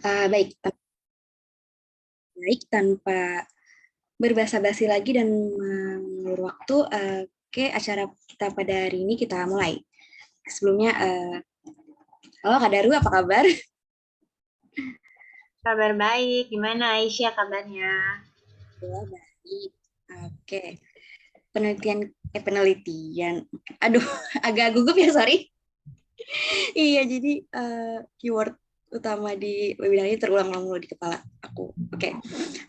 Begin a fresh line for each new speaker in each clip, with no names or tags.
Baik, baik tanpa berbasa-basi lagi dan mengulur waktu ke acara kita pada hari ini kita mulai. Sebelumnya, halo Kak Daru, apa kabar?
Kabar baik, gimana Aisyah kabarnya?
Ya, baik. Oke, penelitian. Aduh, agak gugup ya, sorry. Iya, jadi keyword utama di webinar ini terulang-ulang mulu di kepala aku. Oke,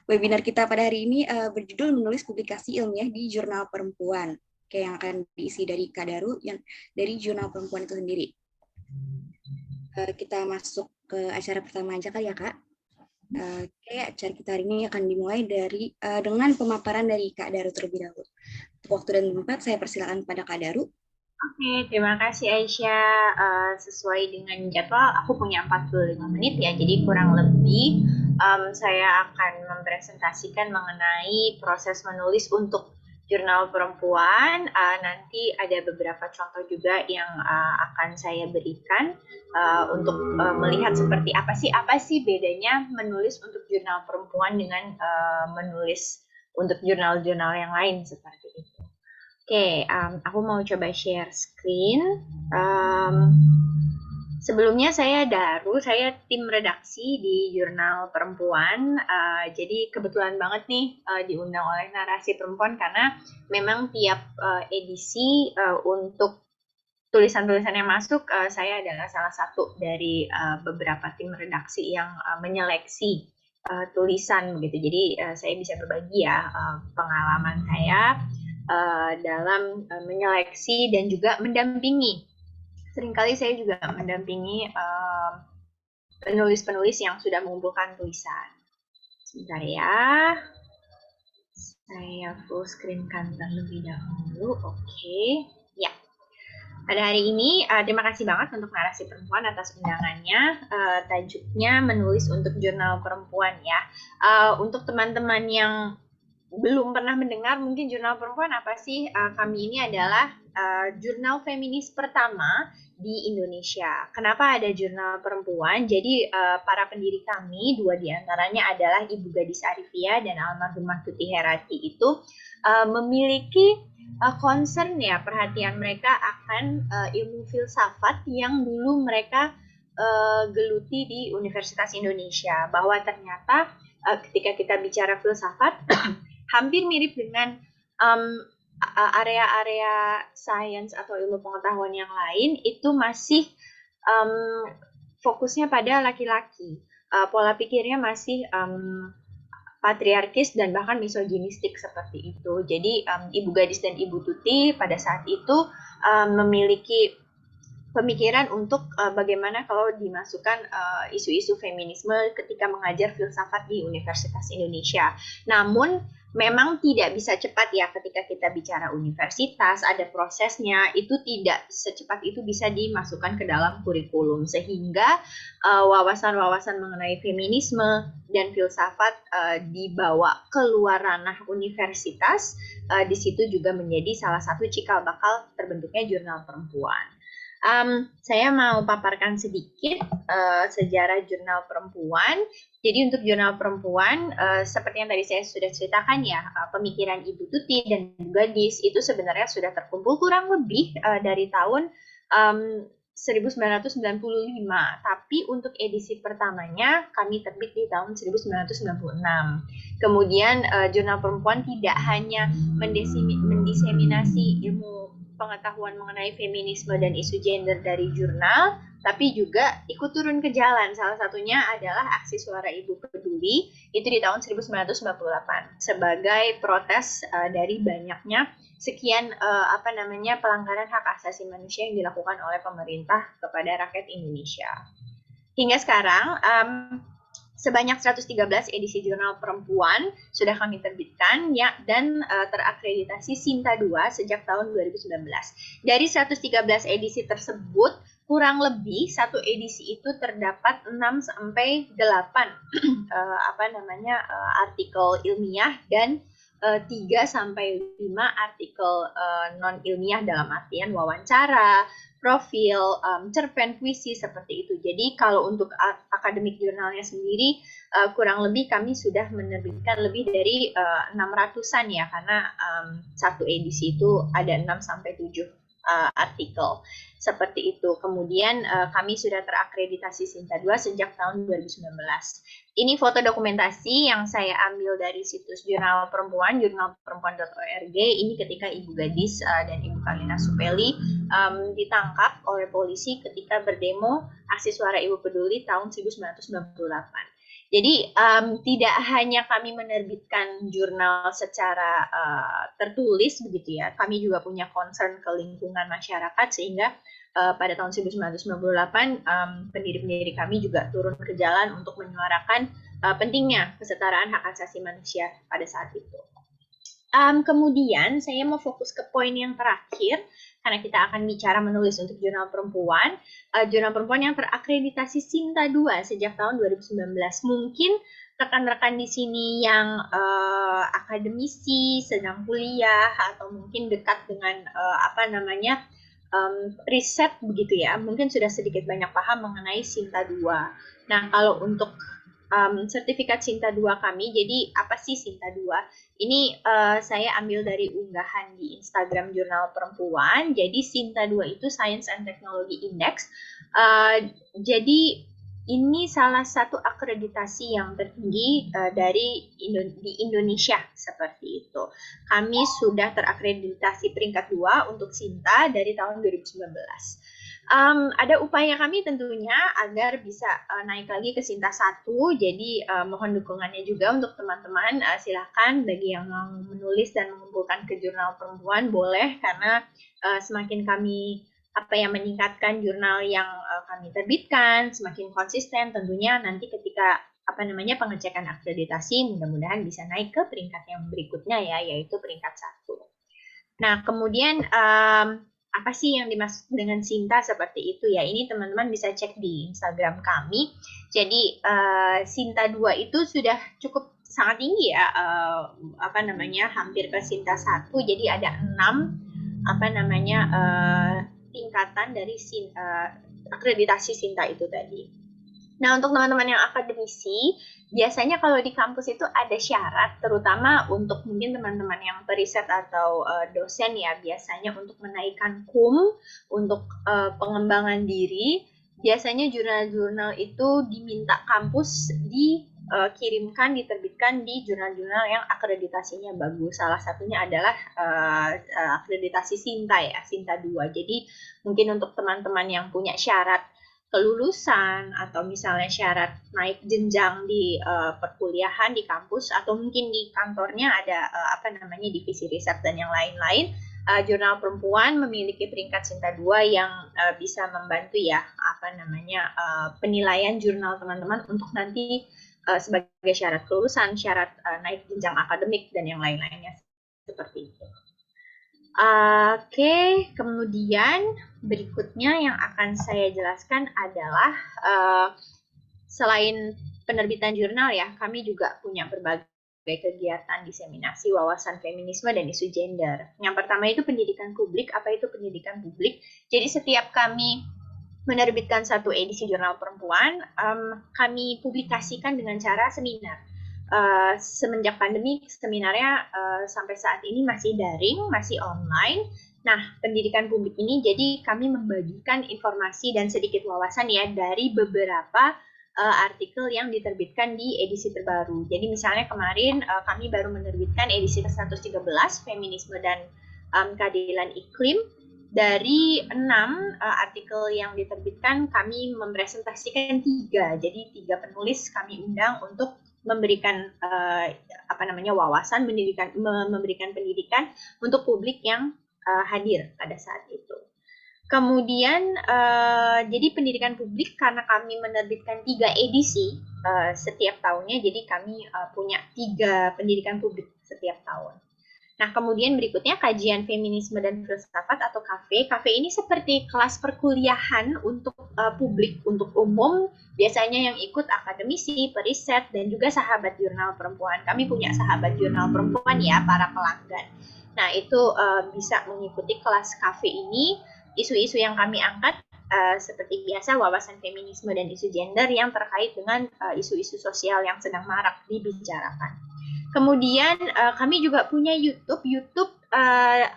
webinar kita pada hari ini berjudul menulis publikasi ilmiah di jurnal perempuan. Oke, yang akan diisi dari Kak Daru yang dari jurnal perempuan itu sendiri. Kita masuk ke acara pertama aja kali ya Kak. Oke, acara kita hari ini akan dimulai dengan pemaparan dari Kak Daru terlebih dahulu. Untuk waktu dan tempat saya persilakan pada Kak Daru.
Oke, terima kasih Aisyah. Sesuai dengan jadwal, aku punya 45 menit ya, jadi kurang lebih saya akan mempresentasikan mengenai proses menulis untuk jurnal perempuan. Nanti ada beberapa contoh juga yang akan saya berikan untuk melihat seperti apa sih bedanya menulis untuk jurnal perempuan dengan menulis untuk jurnal-jurnal yang lain seperti itu. Oke, aku mau coba share screen. Um, Sebelumnya saya tim redaksi di Jurnal Perempuan. Jadi kebetulan banget nih diundang oleh Narasi Perempuan karena memang tiap edisi untuk tulisan-tulisan yang masuk, saya adalah salah satu dari beberapa tim redaksi yang menyeleksi tulisan begitu. Jadi saya bisa berbagi ya pengalaman saya dalam menyeleksi dan juga mendampingi. Seringkali saya juga mendampingi penulis-penulis yang sudah mengumpulkan tulisan. Sebentar ya, saya full screen kan terlebih dahulu. Oke, ya. Pada hari ini, terima kasih banget untuk Narasi Perempuan atas undangannya. Tajuknya menulis untuk jurnal perempuan ya. Untuk teman-teman yang belum pernah mendengar mungkin jurnal perempuan apa sih? Kami ini adalah jurnal feminis pertama di Indonesia. Kenapa ada jurnal perempuan? Jadi para pendiri kami, dua diantaranya adalah Ibu Gadis Arifia dan almarhumah Tuti Herati itu memiliki concern ya perhatian mereka akan ilmu filsafat yang dulu mereka geluti di Universitas Indonesia. Bahwa ternyata ketika kita bicara filsafat hampir mirip dengan area-area sains atau ilmu pengetahuan yang lain itu masih um, fokusnya pada laki-laki. Pola pikirnya masih patriarkis dan bahkan misoginistik seperti itu. Jadi Ibu Gadis dan Ibu Tuti pada saat itu memiliki pemikiran untuk bagaimana kalau dimasukkan isu-isu feminisme ketika mengajar filsafat di Universitas Indonesia. Namun memang tidak bisa cepat ya ketika kita bicara universitas, ada prosesnya, itu tidak secepat itu bisa dimasukkan ke dalam kurikulum sehingga wawasan-wawasan mengenai feminisme dan filsafat dibawa keluar ranah universitas, di situ juga menjadi salah satu cikal bakal terbentuknya jurnal perempuan. Saya mau paparkan sedikit sejarah jurnal perempuan. Jadi untuk jurnal perempuan, seperti yang tadi saya sudah ceritakan ya, pemikiran Ibu Tuti dan Bu Gadis itu sebenarnya sudah terkumpul kurang lebih dari tahun 1995. Tapi untuk edisi pertamanya kami terbit di tahun 1996. Kemudian jurnal perempuan tidak hanya mendiseminasi ilmu pengetahuan mengenai feminisme dan isu gender dari jurnal, tapi juga ikut turun ke jalan. Salah satunya adalah aksi Suara Ibu Peduli itu di tahun 1998 sebagai protes dari banyaknya sekian pelanggaran hak asasi manusia yang dilakukan oleh pemerintah kepada rakyat Indonesia. Hingga sekarang sebanyak 113 edisi jurnal perempuan sudah kami terbitkan ya dan terakreditasi Sinta 2 sejak tahun 2019. Dari 113 edisi tersebut, kurang lebih satu edisi itu terdapat 6 sampai 8 artikel ilmiah dan 3 sampai 5 artikel non ilmiah dalam artian wawancara, profil, cerpen puisi seperti itu. Jadi kalau untuk akademik jurnalnya sendiri kurang lebih kami sudah menerbitkan lebih dari 600-an ya, karena satu edisi itu ada 6 sampai 7 artikel seperti itu. Kemudian kami sudah terakreditasi Sinta 2 sejak tahun 2019. Ini foto dokumentasi yang saya ambil dari situs Jurnal Perempuan, jurnalperempuan.org. Ini ketika Ibu Gadis dan Ibu Kalina Supeli ditangkap oleh polisi ketika berdemo aksi suara Ibu Peduli tahun 1998. Jadi tidak hanya kami menerbitkan jurnal secara tertulis begitu ya, kami juga punya concern ke lingkungan masyarakat sehingga pada tahun 1998 pendiri-pendiri kami juga turun ke jalan untuk menyuarakan pentingnya kesetaraan hak asasi manusia pada saat itu. Kemudian saya mau fokus ke poin yang terakhir karena kita akan bicara menulis untuk jurnal perempuan. Jurnal perempuan yang terakreditasi Sinta 2 sejak tahun 2019. Mungkin rekan-rekan di sini yang akademisi, sedang kuliah, atau mungkin dekat dengan riset begitu ya, mungkin sudah sedikit banyak paham mengenai Sinta 2. Nah, kalau untuk sertifikat Sinta 2 kami, jadi apa sih Sinta 2? Ini saya ambil dari unggahan di Instagram Jurnal Perempuan. Jadi Sinta 2 itu Science and Technology Index. Jadi ini salah satu akreditasi yang tertinggi di Indonesia seperti itu. Kami sudah terakreditasi peringkat 2 untuk Sinta dari tahun 2019. Ada upaya kami tentunya agar bisa naik lagi ke Sinta 1, jadi mohon dukungannya juga untuk teman-teman. Silakan bagi yang mau menulis dan mengumpulkan ke Jurnal Perempuan boleh, karena semakin kami meningkatkan jurnal yang kami terbitkan, semakin konsisten tentunya nanti ketika pengecekan akreditasi mudah-mudahan bisa naik ke peringkat yang berikutnya ya, yaitu peringkat 1. Nah, kemudian apa sih yang dimaksud dengan Sinta seperti itu ya? Ini teman-teman bisa cek di Instagram kami. Jadi Sinta 2 itu sudah cukup sangat tinggi ya, hampir ke Sinta 1. Jadi ada 6 tingkatan dari akreditasi Sinta itu tadi. Nah, untuk teman-teman yang akademisi, biasanya kalau di kampus itu ada syarat, terutama untuk mungkin teman-teman yang periset atau dosen ya, biasanya untuk menaikkan KUM, untuk pengembangan diri, biasanya jurnal-jurnal itu diminta kampus dikirimkan, diterbitkan di jurnal-jurnal yang akreditasinya bagus. Salah satunya adalah akreditasi Sinta ya, Sinta 2. Jadi mungkin untuk teman-teman yang punya syarat kelulusan atau misalnya syarat naik jenjang di perkuliahan di kampus atau mungkin di kantornya ada divisi riset dan yang lain-lain, Jurnal Perempuan memiliki peringkat Sinta 2 yang bisa membantu ya penilaian jurnal teman-teman untuk nanti sebagai syarat kelulusan, syarat naik jenjang akademik dan yang lain-lainnya seperti itu. Oke, kemudian berikutnya yang akan saya jelaskan adalah selain penerbitan jurnal ya, kami juga punya berbagai kegiatan diseminasi wawasan feminisme dan isu gender. Yang pertama itu pendidikan publik. Apa itu pendidikan publik? Jadi setiap kami menerbitkan satu edisi jurnal perempuan, kami publikasikan dengan cara seminar. Semenjak pandemi seminarnya sampai saat ini masih daring, masih online. Nah, pendidikan publik ini jadi kami membagikan informasi dan sedikit wawasan ya dari beberapa artikel yang diterbitkan di edisi terbaru. Jadi misalnya kemarin kami baru menerbitkan edisi ke-113 Feminisme dan Keadilan Iklim. Dari 6 artikel yang diterbitkan kami mempresentasikan 3. Jadi 3 penulis kami undang untuk memberikan wawasan, memberikan pendidikan untuk publik yang hadir pada saat itu. Kemudian jadi pendidikan publik karena kami menerbitkan 3 edisi setiap tahunnya, jadi kami punya 3 pendidikan publik setiap tahun. Nah, kemudian berikutnya kajian feminisme dan filsafat atau KF. KF ini seperti kelas perkuliahan untuk publik, untuk umum. Biasanya yang ikut akademisi, periset, dan juga sahabat jurnal perempuan. Kami punya sahabat jurnal perempuan ya, para pelanggan. Nah, itu bisa mengikuti kelas KF ini. Isu-isu yang kami angkat seperti biasa wawasan feminisme dan isu gender yang terkait dengan isu-isu sosial yang sedang marak dibicarakan. Kemudian kami juga punya YouTube. YouTube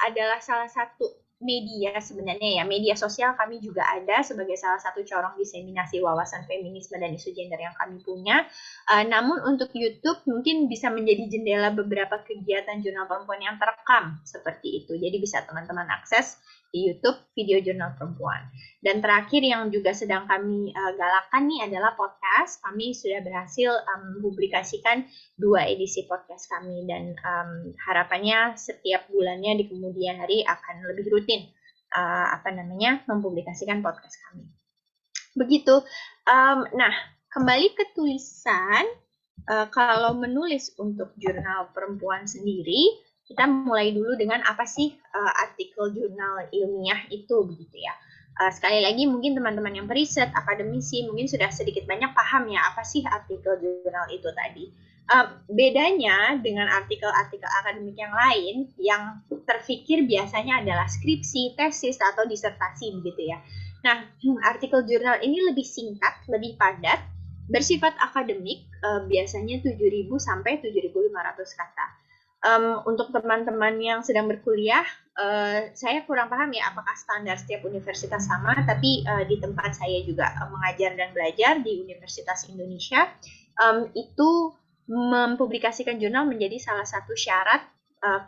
adalah salah satu media sebenarnya ya, media sosial kami juga ada sebagai salah satu corong diseminasi wawasan feminisme dan isu gender yang kami punya. Namun untuk YouTube mungkin bisa menjadi jendela beberapa kegiatan jurnal perempuan yang terekam seperti itu. Jadi bisa teman-teman akses di YouTube video jurnal perempuan. Dan terakhir yang juga sedang kami galakkan nih adalah podcast. Kami sudah berhasil mempublikasikan 2 edisi podcast kami dan harapannya setiap bulannya di kemudian hari akan lebih rutin mempublikasikan podcast kami. Begitu. Nah, kembali ke tulisan, kalau menulis untuk jurnal perempuan sendiri, kita mulai dulu dengan apa sih artikel jurnal ilmiah itu begitu ya. Sekali lagi mungkin teman-teman yang periset, akademisi mungkin sudah sedikit banyak paham ya apa sih artikel jurnal itu tadi. Bedanya dengan artikel-artikel akademik yang lain yang terfikir biasanya adalah skripsi, tesis, atau disertasi begitu ya. Nah, artikel jurnal ini lebih singkat, lebih padat, bersifat akademik, biasanya 7.000 sampai 7.500 kata. Untuk teman-teman yang sedang berkuliah, saya kurang paham ya apakah standar setiap universitas sama, tapi di tempat saya juga mengajar dan belajar di Universitas Indonesia, itu mempublikasikan jurnal menjadi salah satu syarat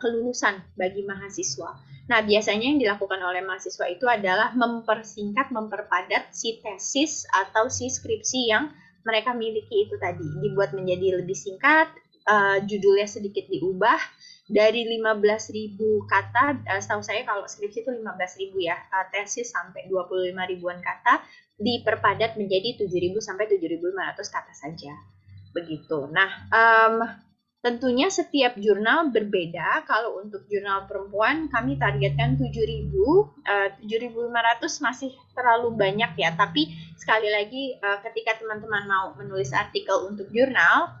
kelulusan bagi mahasiswa. Nah, biasanya yang dilakukan oleh mahasiswa itu adalah mempersingkat, memperpadat si tesis atau si skripsi yang mereka miliki itu tadi, dibuat menjadi lebih singkat, judulnya sedikit diubah dari 15.000 kata, setahu saya kalau skripsi itu 15.000 ya, tesis sampai 25 ribuan kata diperpadat menjadi 7.000 sampai 7.500 kata saja. Begitu. Nah, tentunya setiap jurnal berbeda. Kalau untuk jurnal perempuan kami targetkan 7.000, 7.500 masih terlalu banyak ya. Tapi sekali lagi ketika teman-teman mau menulis artikel untuk jurnal,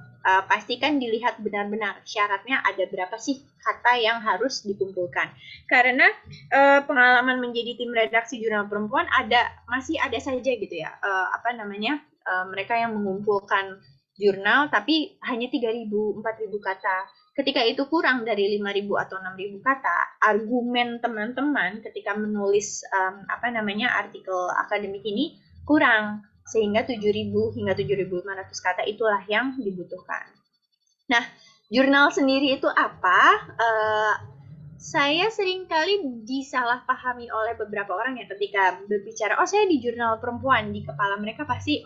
pastikan dilihat benar-benar syaratnya ada berapa sih kata yang harus dikumpulkan. Karena pengalaman menjadi tim redaksi jurnal perempuan masih ada saja gitu ya, mereka yang mengumpulkan jurnal tapi hanya 3.000, 4.000 kata. Ketika itu kurang dari 5.000 atau 6.000 kata, argumen teman-teman ketika menulis artikel akademik ini kurang, sehingga 7.000 hingga 7.500 kata itulah yang dibutuhkan. Nah, jurnal sendiri itu apa? Saya seringkali disalahpahami oleh beberapa orang ya ketika berbicara, saya di jurnal perempuan, di kepala mereka pasti,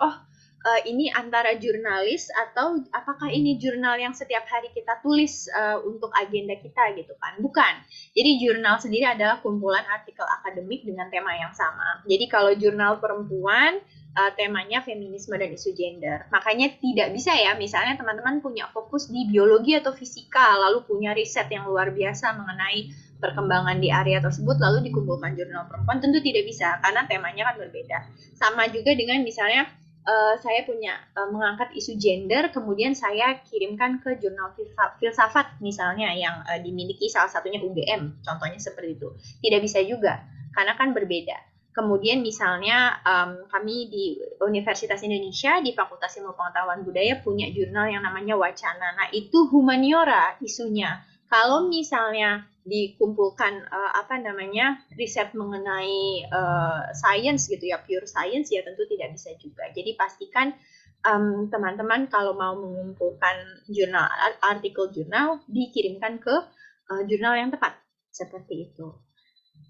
ini antara jurnalis atau apakah ini jurnal yang setiap hari kita tulis untuk agenda kita gitu kan. Bukan. Jadi jurnal sendiri adalah kumpulan artikel akademik dengan tema yang sama. Jadi kalau jurnal perempuan, temanya feminisme dan isu gender. Makanya tidak bisa ya, misalnya teman-teman punya fokus di biologi atau fisika, lalu punya riset yang luar biasa mengenai perkembangan di area tersebut, lalu dikumpulkan jurnal perempuan, tentu tidak bisa, karena temanya kan berbeda. Sama juga dengan misalnya, saya punya mengangkat isu gender, kemudian saya kirimkan ke jurnal filsafat misalnya yang dimiliki salah satunya UGM, contohnya seperti itu. Tidak bisa juga, karena kan berbeda. Kemudian misalnya kami di Universitas Indonesia di Fakultas Ilmu Pengetahuan Budaya punya jurnal yang namanya Wacana. Nah, itu humaniora isunya. Kalau misalnya dikumpulkan riset mengenai science gitu ya, pure science, ya tentu tidak bisa juga. Jadi pastikan teman-teman kalau mau mengumpulkan jurnal, artikel jurnal dikirimkan ke jurnal yang tepat seperti itu.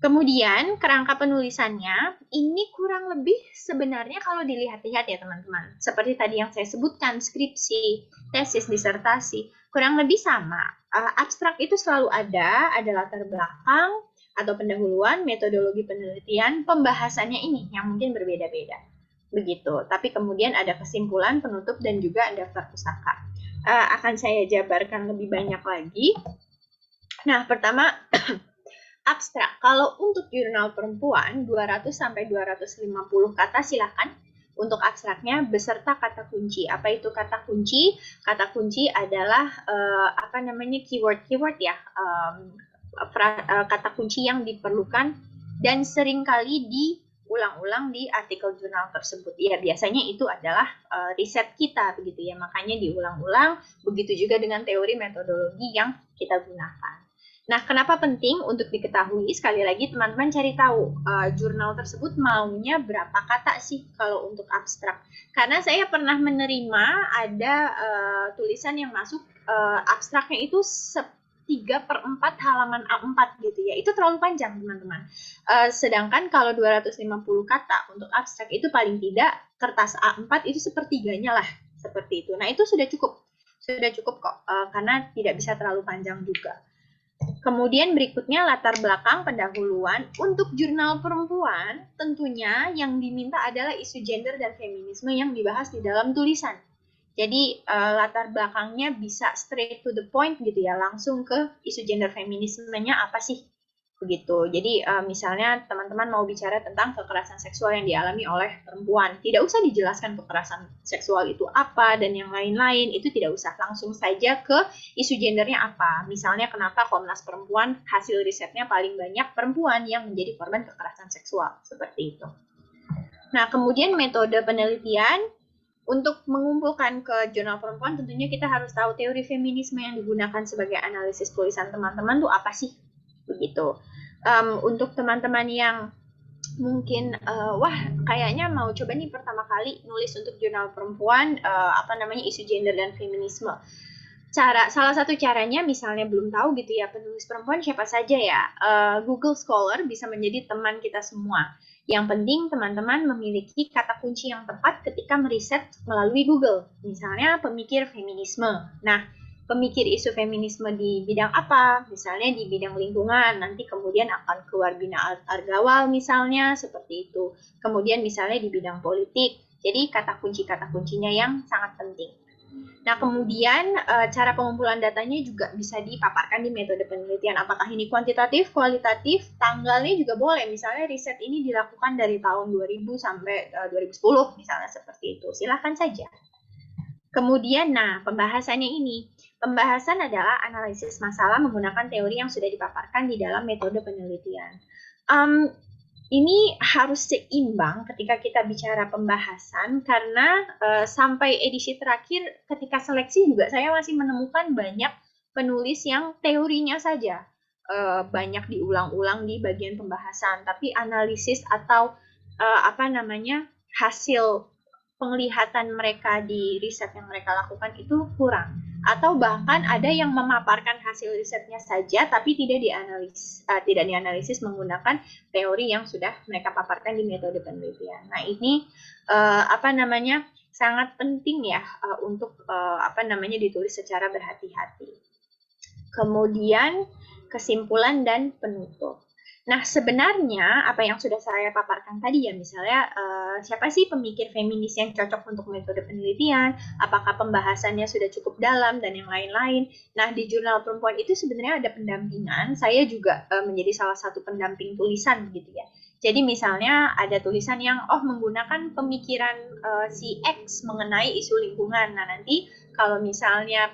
Kemudian kerangka penulisannya ini kurang lebih sebenarnya kalau dilihat-lihat ya teman-teman, seperti tadi yang saya sebutkan, skripsi, tesis, disertasi, kurang lebih sama. Abstrak itu selalu ada latar belakang atau pendahuluan, metodologi penelitian, pembahasannya ini yang mungkin berbeda-beda. Begitu. Tapi kemudian ada kesimpulan, penutup, dan juga daftar pustaka. Akan saya jabarkan lebih banyak lagi. Nah, pertama abstrak. Kalau untuk jurnal perempuan 200 sampai 250 kata silakan untuk abstraknya beserta kata kunci. Apa itu kata kunci? Kata kunci adalah apa namanya keyword-keyword ya, kata kunci yang diperlukan dan seringkali diulang-ulang di artikel jurnal tersebut. Ya biasanya itu adalah riset kita begitu ya, makanya diulang-ulang. Begitu juga dengan teori metodologi yang kita gunakan. Nah, kenapa penting untuk diketahui? Sekali lagi, teman-teman cari tahu jurnal tersebut maunya berapa kata sih kalau untuk abstrak. Karena saya pernah menerima ada tulisan yang masuk abstraknya itu 3/4 halaman A4 gitu ya. Itu terlalu panjang, teman-teman. Sedangkan kalau 250 kata untuk abstrak itu paling tidak kertas A4 itu sepertiganya lah, seperti itu. Nah, itu sudah cukup. Sudah cukup kok, karena tidak bisa terlalu panjang juga. Kemudian berikutnya latar belakang pendahuluan. Untuk jurnal perempuan, tentunya yang diminta adalah isu gender dan feminisme yang dibahas di dalam tulisan. Jadi latar belakangnya bisa straight to the point gitu ya, langsung ke isu gender feminismenya apa sih begitu. Jadi misalnya teman-teman mau bicara tentang kekerasan seksual yang dialami oleh perempuan, tidak usah dijelaskan kekerasan seksual itu apa dan yang lain-lain, itu tidak usah, langsung saja ke isu gendernya apa. Misalnya kenapa Komnas Perempuan hasil risetnya paling banyak perempuan yang menjadi korban kekerasan seksual, seperti itu. Nah, kemudian metode penelitian. Untuk mengumpulkan ke jurnal perempuan, tentunya kita harus tahu teori feminisme yang digunakan sebagai analisis tulisan teman-teman tuh apa sih, begitu. Untuk teman-teman yang mungkin wah kayaknya mau coba nih pertama kali nulis untuk jurnal perempuan apa namanya isu gender dan feminisme. Salah satu caranya misalnya belum tahu gitu ya penulis perempuan siapa saja ya, Google Scholar bisa menjadi teman kita semua. Yang penting teman-teman memiliki kata kunci yang tepat ketika meriset melalui Google. Misalnya pemikir feminisme. Nah, pemikir isu feminisme di bidang apa? Misalnya di bidang lingkungan, nanti kemudian akan keluar Bina Argawal misalnya, seperti itu. Kemudian misalnya di bidang politik. Jadi kata kuncinya yang sangat penting. Nah, kemudian cara pengumpulan datanya juga bisa dipaparkan di metode penelitian. Apakah ini kuantitatif, kualitatif, tanggalnya juga boleh. Misalnya riset ini dilakukan dari tahun 2000 sampai 2010, misalnya seperti itu. Silahkan saja. Kemudian, nah, pembahasannya ini. Pembahasan adalah analisis masalah menggunakan teori yang sudah dipaparkan di dalam metode penelitian. Ini harus seimbang ketika kita bicara pembahasan karena sampai edisi terakhir ketika seleksi juga saya masih menemukan banyak penulis yang teorinya saja banyak diulang-ulang di bagian pembahasan, tapi analisis atau apa namanya hasil penglihatan mereka di riset yang mereka lakukan itu kurang. Atau bahkan ada yang memaparkan hasil risetnya saja tapi tidak dianalisis menggunakan teori yang sudah mereka paparkan di metode penelitian. Nah, ini apa namanya sangat penting ya untuk apa namanya ditulis secara berhati-hati. Kemudian kesimpulan dan penutup. Nah, sebenarnya apa yang sudah saya paparkan tadi ya, misalnya siapa sih pemikir feminis yang cocok untuk metode penelitian, apakah pembahasannya sudah cukup dalam, dan yang lain-lain. Nah, di jurnal perempuan itu sebenarnya ada pendampingan, saya juga menjadi salah satu pendamping tulisan gitu ya. Jadi misalnya ada tulisan yang menggunakan pemikiran si X mengenai isu lingkungan. Nah, nanti kalau misalnya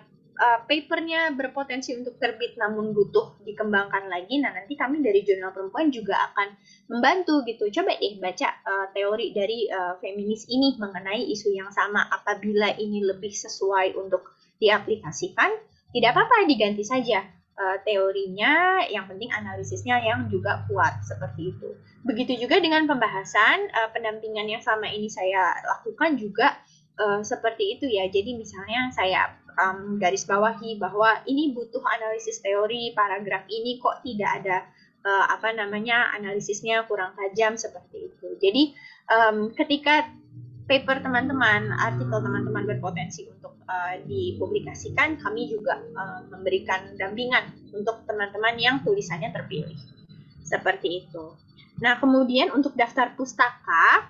papernya berpotensi untuk terbit namun butuh dikembangkan lagi, nah nanti kami dari jurnal perempuan juga akan membantu gitu. Coba deh baca teori dari feminis ini mengenai isu yang sama. Apabila ini lebih sesuai untuk diaplikasikan, tidak apa-apa diganti saja teorinya, yang penting analisisnya yang juga kuat, seperti itu. Begitu juga dengan pembahasan, pendampingan yang selama ini saya lakukan juga seperti itu ya. Jadi misalnya saya garis bawahi bahwa ini butuh analisis teori, paragraf ini kok tidak ada apa namanya analisisnya kurang tajam, seperti itu. Jadi ketika paper teman-teman, artikel teman-teman berpotensi untuk dipublikasikan, kami juga memberikan dampingan untuk teman-teman yang tulisannya terpilih. Seperti itu. Nah, kemudian untuk daftar pustaka,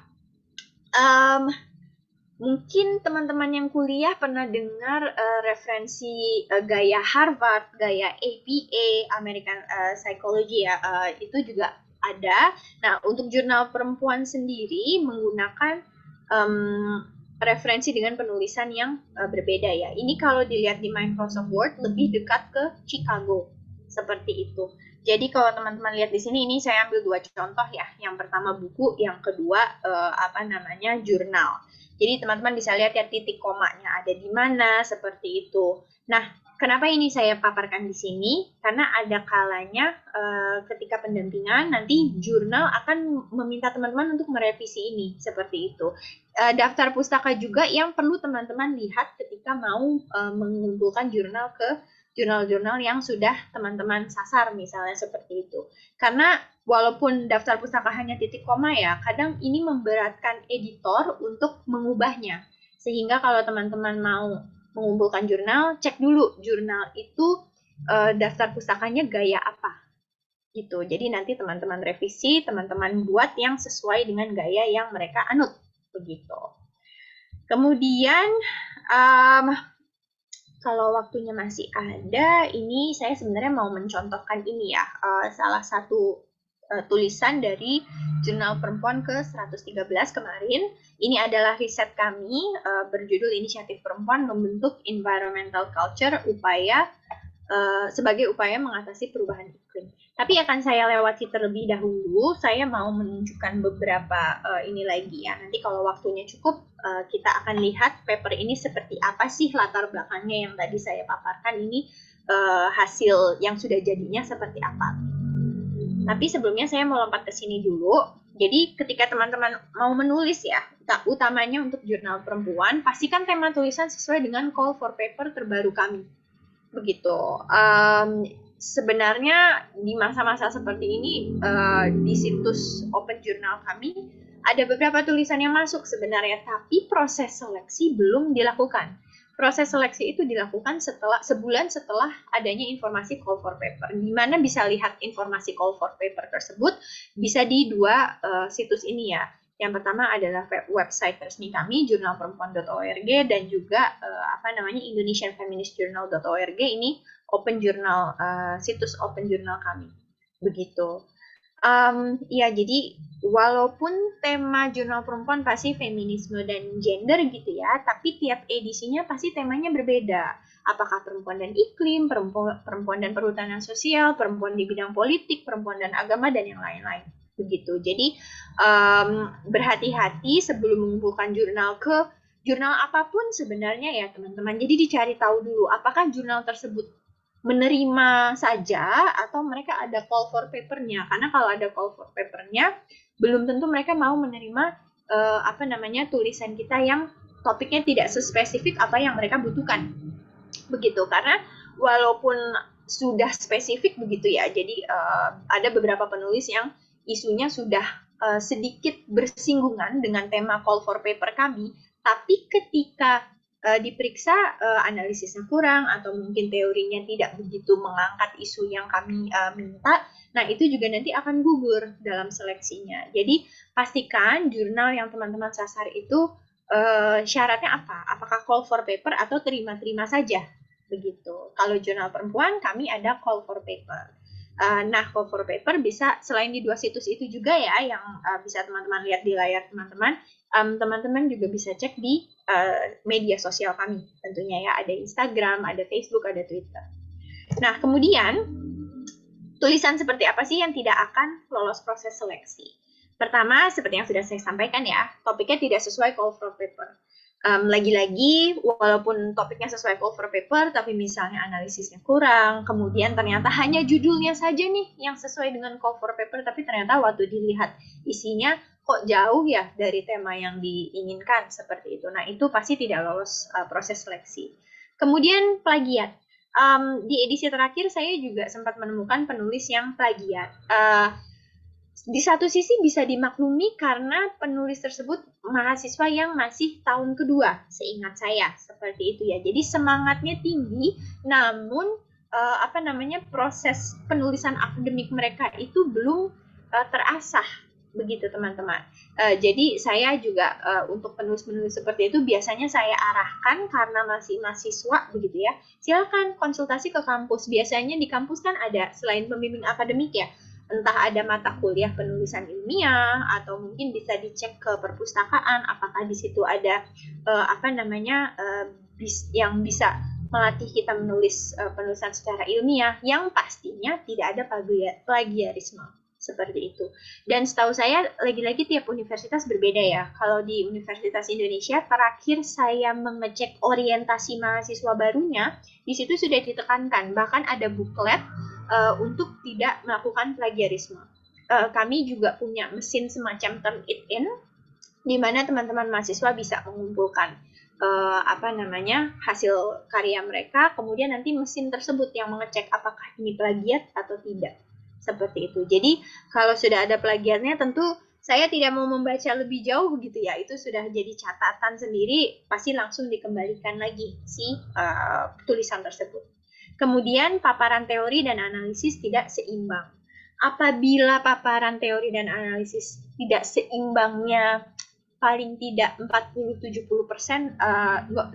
Mungkin teman-teman yang kuliah pernah dengar referensi gaya Harvard, gaya APA, American Psychology ya, itu juga ada. Nah, untuk jurnal perempuan sendiri menggunakan referensi dengan penulisan yang berbeda ya. Ini kalau dilihat di Microsoft Word lebih dekat ke Chicago, seperti itu. Jadi kalau teman-teman lihat di sini, ini saya ambil 2 contoh ya. Yang pertama buku, yang kedua jurnal. Jadi teman-teman bisa lihat ya titik komanya ada di mana, seperti itu. Nah, kenapa ini saya paparkan di sini? Karena ada kalanya ketika pendampingan nanti jurnal akan meminta teman-teman untuk merevisi ini, seperti itu. Daftar pustaka juga yang perlu teman-teman lihat ketika mau mengumpulkan jurnal ke jurnal-jurnal yang sudah teman-teman sasar, misalnya seperti itu. Karena walaupun daftar pustaka hanya titik koma ya, kadang ini memberatkan editor untuk mengubahnya. Sehingga kalau teman-teman mau mengumpulkan jurnal, cek dulu jurnal itu daftar pustakanya gaya apa gitu. Jadi nanti teman-teman revisi, teman-teman buat yang sesuai dengan gaya yang mereka anut begitu. Kemudian kalau waktunya masih ada, ini saya sebenarnya mau mencontohkan ini ya, salah satu tulisan dari Jurnal Perempuan ke-113 kemarin. Ini adalah riset kami berjudul Inisiatif Perempuan Membentuk Environmental Culture sebagai upaya mengatasi perubahan iklim. Tapi akan saya lewati terlebih dahulu. Saya mau menunjukkan beberapa ini lagi ya. Nanti kalau waktunya cukup, kita akan lihat paper ini seperti apa sih latar belakangnya yang tadi saya paparkan ini, hasil yang sudah jadinya seperti apa. Tapi sebelumnya saya mau lompat ke sini dulu. Jadi ketika teman-teman mau menulis ya, utamanya untuk jurnal perempuan, pastikan tema tulisan sesuai dengan call for paper terbaru kami. Begitu. Sebenarnya di masa-masa seperti ini, di situs Open Journal kami ada beberapa tulisan yang masuk sebenarnya, tapi proses seleksi belum dilakukan. Proses seleksi itu dilakukan sebulan setelah adanya informasi call for paper. Di mana bisa lihat informasi call for paper tersebut bisa di 2 situs ini ya. Yang pertama adalah website resmi kami, jurnalperempuan.org, dan juga indonesianfeministjournal.org. Ini open journal, situs open journal kami. Begitu. Ya, jadi walaupun tema jurnal perempuan pasti feminisme dan gender gitu ya, tapi tiap edisinya pasti temanya berbeda. Apakah perempuan dan iklim, perempuan dan perhutanan sosial, perempuan di bidang politik, perempuan dan agama, dan yang lain-lain. Begitu. Jadi berhati-hati sebelum mengumpulkan jurnal ke jurnal apapun sebenarnya ya teman-teman. Jadi dicari tahu dulu apakah jurnal tersebut menerima saja atau mereka ada call for paper-nya. Karena kalau ada call for paper-nya, belum tentu mereka mau menerima tulisan kita yang topiknya tidak sespesifik apa yang mereka butuhkan. Begitu, karena walaupun sudah spesifik begitu ya, jadi ada beberapa penulis yang isunya sudah sedikit bersinggungan dengan tema call for paper kami, tapi ketika diperiksa analisisnya kurang atau mungkin teorinya tidak begitu mengangkat isu yang kami minta, nah itu juga nanti akan gugur dalam seleksinya. Jadi pastikan jurnal yang teman-teman sasar itu syaratnya apa? Apakah call for paper atau terima-terima saja? Begitu. Kalau jurnal perempuan kami ada call for paper. Nah, call for paper bisa selain di 2 situs itu juga ya, yang bisa teman-teman lihat di layar teman-teman. Teman-teman juga bisa cek di media sosial kami tentunya ya, ada Instagram, ada Facebook, ada Twitter. Nah, kemudian tulisan seperti apa sih yang tidak akan lolos proses seleksi? Pertama, seperti yang sudah saya sampaikan ya, topiknya tidak sesuai call for paper. Lagi-lagi, walaupun topiknya sesuai call for paper, tapi misalnya analisisnya kurang, kemudian ternyata hanya judulnya saja nih yang sesuai dengan call for paper, tapi ternyata waktu dilihat isinya kok jauh ya dari tema yang diinginkan, seperti itu. Nah, itu pasti tidak lolos proses seleksi. Kemudian plagiat. Di edisi terakhir saya juga sempat menemukan penulis yang plagiat. Di satu sisi bisa dimaklumi karena penulis tersebut mahasiswa yang masih tahun kedua, seingat saya seperti itu ya. Jadi semangatnya tinggi, namun proses penulisan akademik mereka itu belum terasah Begitu teman-teman. Jadi saya juga untuk penulis-penulis seperti itu biasanya saya arahkan karena masih mahasiswa begitu ya. Silakan konsultasi ke kampus. Biasanya di kampus kan ada selain pembimbing akademik ya, entah ada mata kuliah penulisan ilmiah atau mungkin bisa dicek ke perpustakaan apakah di situ ada yang bisa melatih kita menulis penulisan secara ilmiah yang pastinya tidak ada plagiarisme seperti itu. Dan setahu saya lagi-lagi tiap universitas berbeda ya. Kalau di Universitas Indonesia terakhir saya mengecek orientasi mahasiswa barunya, di situ sudah ditekankan bahkan ada buklet untuk tidak melakukan plagiarisme. Kami juga punya mesin semacam Turnitin di mana teman-teman mahasiswa bisa mengumpulkan hasil karya mereka, kemudian nanti mesin tersebut yang mengecek apakah ini plagiat atau tidak. Seperti itu. Jadi kalau sudah ada plagiatnya tentu saya tidak mau membaca lebih jauh begitu ya. Itu sudah jadi catatan sendiri, pasti langsung dikembalikan lagi si tulisan tersebut. Kemudian paparan teori dan analisis tidak seimbang. Apabila paparan teori dan analisis tidak seimbangnya paling tidak 40-70%,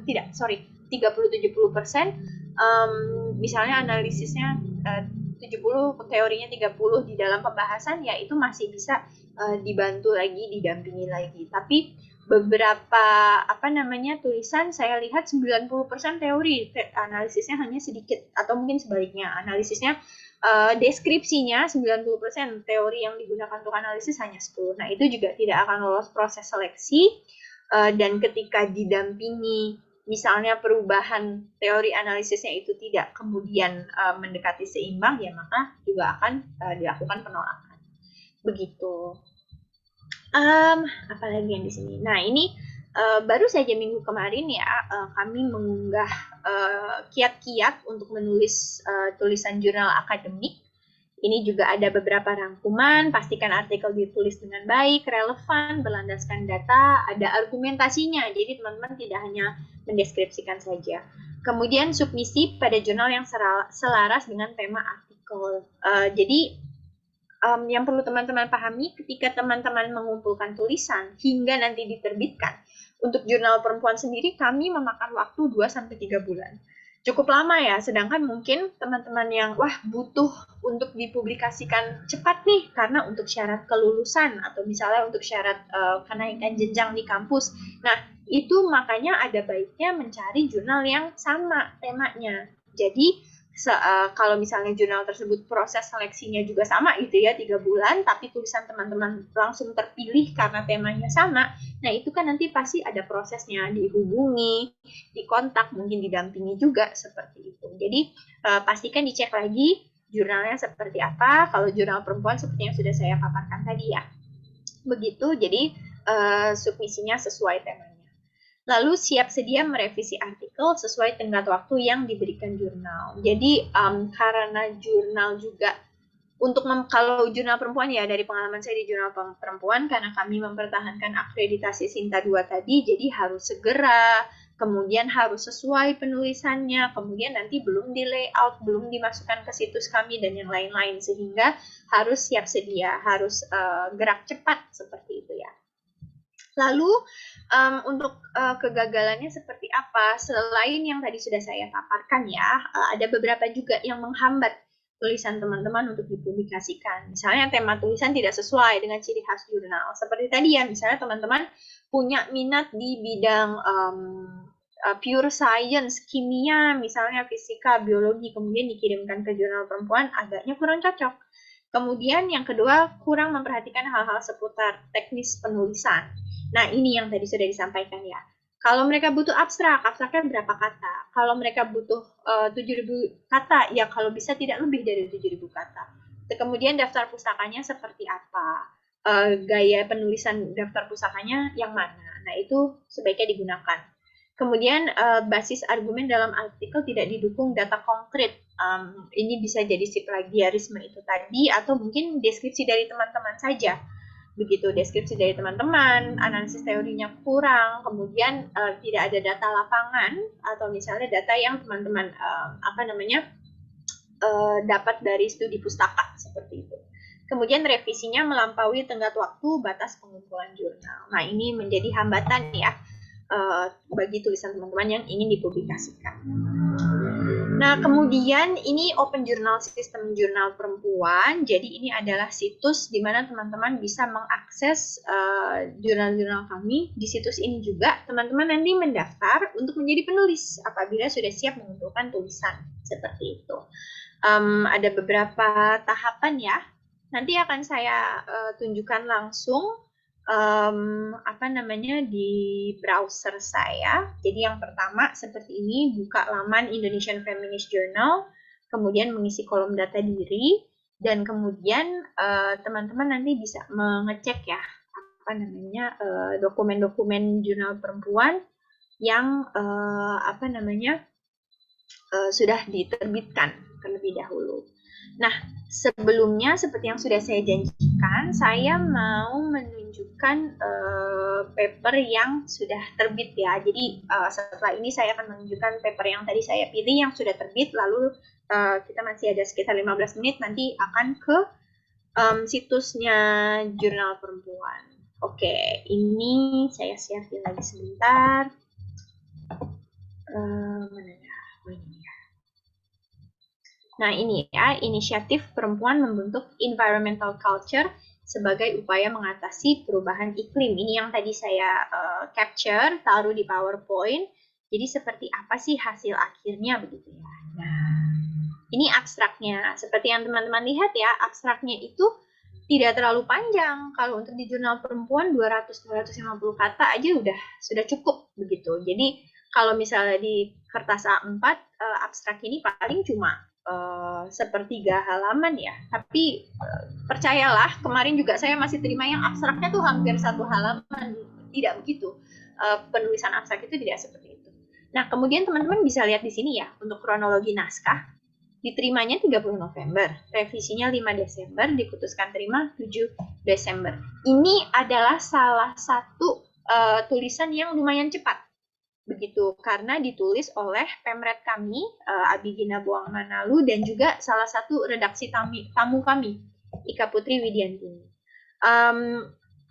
tidak, sorry, 30-70%, misalnya analisisnya 70, teorinya 30 di dalam pembahasan, ya itu masih bisa dibantu lagi, didampingi lagi. Tapi beberapa tulisan saya lihat 90% teori, analisisnya hanya sedikit atau mungkin sebaliknya, analisisnya deskripsinya 90%, teori yang digunakan untuk analisis hanya 10. Nah, itu juga tidak akan lolos proses seleksi dan ketika didampingi misalnya perubahan teori analisisnya itu tidak kemudian mendekati seimbang, ya maka juga akan dilakukan penolakan. Begitu. Apalagi yang di sini. Nah, ini baru saja minggu kemarin ya kami mengunggah kiat-kiat untuk menulis tulisan jurnal akademik. Ini juga ada beberapa rangkuman, pastikan artikel ditulis dengan baik, relevan, berlandaskan data, ada argumentasinya, jadi teman-teman tidak hanya mendeskripsikan saja. Kemudian submisi pada jurnal yang selaras dengan tema artikel. Jadi yang perlu teman-teman pahami ketika teman-teman mengumpulkan tulisan hingga nanti diterbitkan, untuk jurnal perempuan sendiri kami memakan waktu 2-3 bulan. Cukup lama ya, sedangkan mungkin teman-teman yang butuh untuk dipublikasikan cepat nih karena untuk syarat kelulusan atau misalnya untuk syarat kenaikan jenjang di kampus. Nah, itu makanya ada baiknya mencari jurnal yang sama temanya. Jadi kalau misalnya jurnal tersebut proses seleksinya juga sama gitu ya 3 bulan, tapi tulisan teman-teman langsung terpilih karena temanya sama, nah itu kan nanti pasti ada prosesnya, dihubungi, dikontak, mungkin didampingi juga seperti itu. Jadi pastikan dicek lagi jurnalnya seperti apa. Kalau jurnal perempuan seperti yang sudah saya paparkan tadi ya, begitu. Jadi submisinya sesuai temanya. Lalu siap sedia merevisi artikel sesuai tenggat waktu yang diberikan jurnal. Jadi karena jurnal juga kalau jurnal perempuan ya, dari pengalaman saya di jurnal perempuan, karena kami mempertahankan akreditasi Sinta 2 tadi, jadi harus segera, kemudian harus sesuai penulisannya, kemudian nanti belum di layout, belum dimasukkan ke situs kami dan yang lain-lain, sehingga harus siap sedia, harus gerak cepat seperti itu ya. Lalu untuk kegagalannya seperti apa? Selain yang tadi sudah saya paparkan ya, ada beberapa juga yang menghambat tulisan teman-teman untuk dipublikasikan. Misalnya tema tulisan tidak sesuai dengan ciri khas jurnal. Seperti tadi ya, misalnya teman-teman punya minat di bidang pure science, kimia, misalnya fisika, biologi, kemudian dikirimkan ke jurnal perempuan, agaknya kurang cocok. Kemudian yang kedua, kurang memperhatikan hal-hal seputar teknis penulisan. Nah, ini yang tadi sudah disampaikan ya. Kalau mereka butuh abstraknya berapa kata? Kalau mereka butuh 7.000 kata, ya kalau bisa tidak lebih dari 7.000 kata. Kemudian daftar pustakanya seperti apa? Gaya penulisan daftar pustakanya yang mana? Nah, itu sebaiknya digunakan. Kemudian basis argumen dalam artikel tidak didukung data konkret. Ini bisa jadi si plagiarisme itu tadi, atau mungkin deskripsi dari teman-teman saja. Begitu, deskripsi dari teman-teman, analisis teorinya kurang, kemudian tidak ada data lapangan atau misalnya data yang teman-teman dapat dari studi pustaka seperti itu. Kemudian revisinya melampaui tenggat waktu batas pengumpulan jurnal. Nah, ini menjadi hambatan ya bagi tulisan teman-teman yang ingin dipublikasikan. Nah, kemudian ini Open Journal Sistem Jurnal Perempuan. Jadi ini adalah situs di mana teman-teman bisa mengakses jurnal-jurnal kami. Di situs ini juga teman-teman nanti mendaftar untuk menjadi penulis apabila sudah siap mengumpulkan tulisan seperti itu. Ada beberapa tahapan ya. Nanti akan saya tunjukkan langsung di browser saya. Jadi yang pertama seperti ini, buka laman Indonesian Feminist Journal, kemudian mengisi kolom data diri, dan kemudian teman-teman nanti bisa mengecek ya dokumen-dokumen jurnal perempuan yang sudah diterbitkan terlebih dahulu. Nah, sebelumnya seperti yang sudah saya janjikan, saya mau menunjukkan paper yang sudah terbit ya. Jadi setelah ini saya akan menunjukkan paper yang tadi saya pilih yang sudah terbit, lalu kita masih ada sekitar 15 menit nanti akan ke situsnya Jurnal Perempuan. Oke, ini saya siapin lagi sebentar. Mana ya? Ini ya. Nah, ini ya, inisiatif perempuan membentuk environmental culture sebagai upaya mengatasi perubahan iklim. Ini yang tadi saya capture, taruh di PowerPoint. Jadi seperti apa sih hasil akhirnya begitu ya. Nah, ini abstraknya. Seperti yang teman-teman lihat ya, abstraknya itu tidak terlalu panjang. Kalau untuk di jurnal perempuan 200-250 kata aja sudah cukup begitu. Jadi kalau misalnya di kertas A4 abstrak ini paling cuma sepertiga halaman ya. Tapi percayalah, kemarin juga saya masih terima yang abstraknya tuh hampir 1 halaman. Tidak begitu. Penulisan abstrak itu tidak seperti itu. Nah, kemudian teman-teman bisa lihat di sini ya, untuk kronologi naskah. Diterimanya 30 November, revisinya 5 Desember, diputuskan terima 7 Desember. Ini adalah salah satu tulisan yang lumayan cepat. Begitu, karena ditulis oleh pemret kami, Abigina Buang Manalu, dan juga salah satu redaksi tamu kami, Ika Putri Widiantini.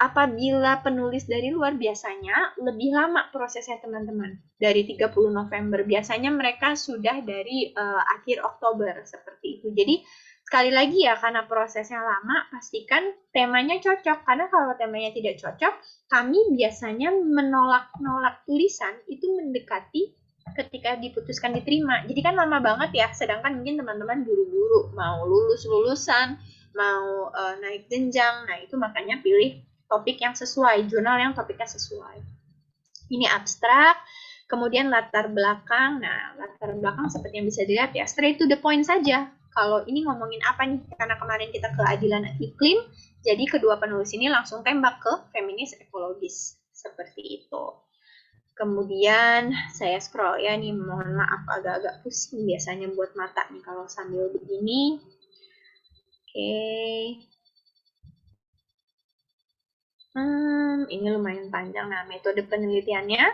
Apabila penulis dari luar biasanya lebih lama prosesnya teman-teman. Dari 30 November, biasanya mereka sudah dari akhir Oktober, seperti itu. Jadi, sekali lagi ya, karena prosesnya lama, pastikan temanya cocok. Karena kalau temanya tidak cocok, kami biasanya menolak tulisan itu mendekati ketika diputuskan diterima. Jadi kan lama banget ya, sedangkan mungkin teman-teman buru-buru mau lulusan, mau naik jenjang. Nah, itu makanya pilih topik yang sesuai, jurnal yang topiknya sesuai. Ini abstrak, kemudian latar belakang. Nah, latar belakang seperti yang bisa dilihat ya, straight to the point saja. Kalau ini ngomongin apa nih? Karena kemarin kita keadilan iklim, jadi kedua penulis ini langsung tembak ke feminis ekologis. Seperti itu. Kemudian saya scroll ya, nih mohon maaf agak-agak pusing biasanya buat mata nih kalau sambil begini. Oke. Ini lumayan panjang. Nah, metode penelitiannya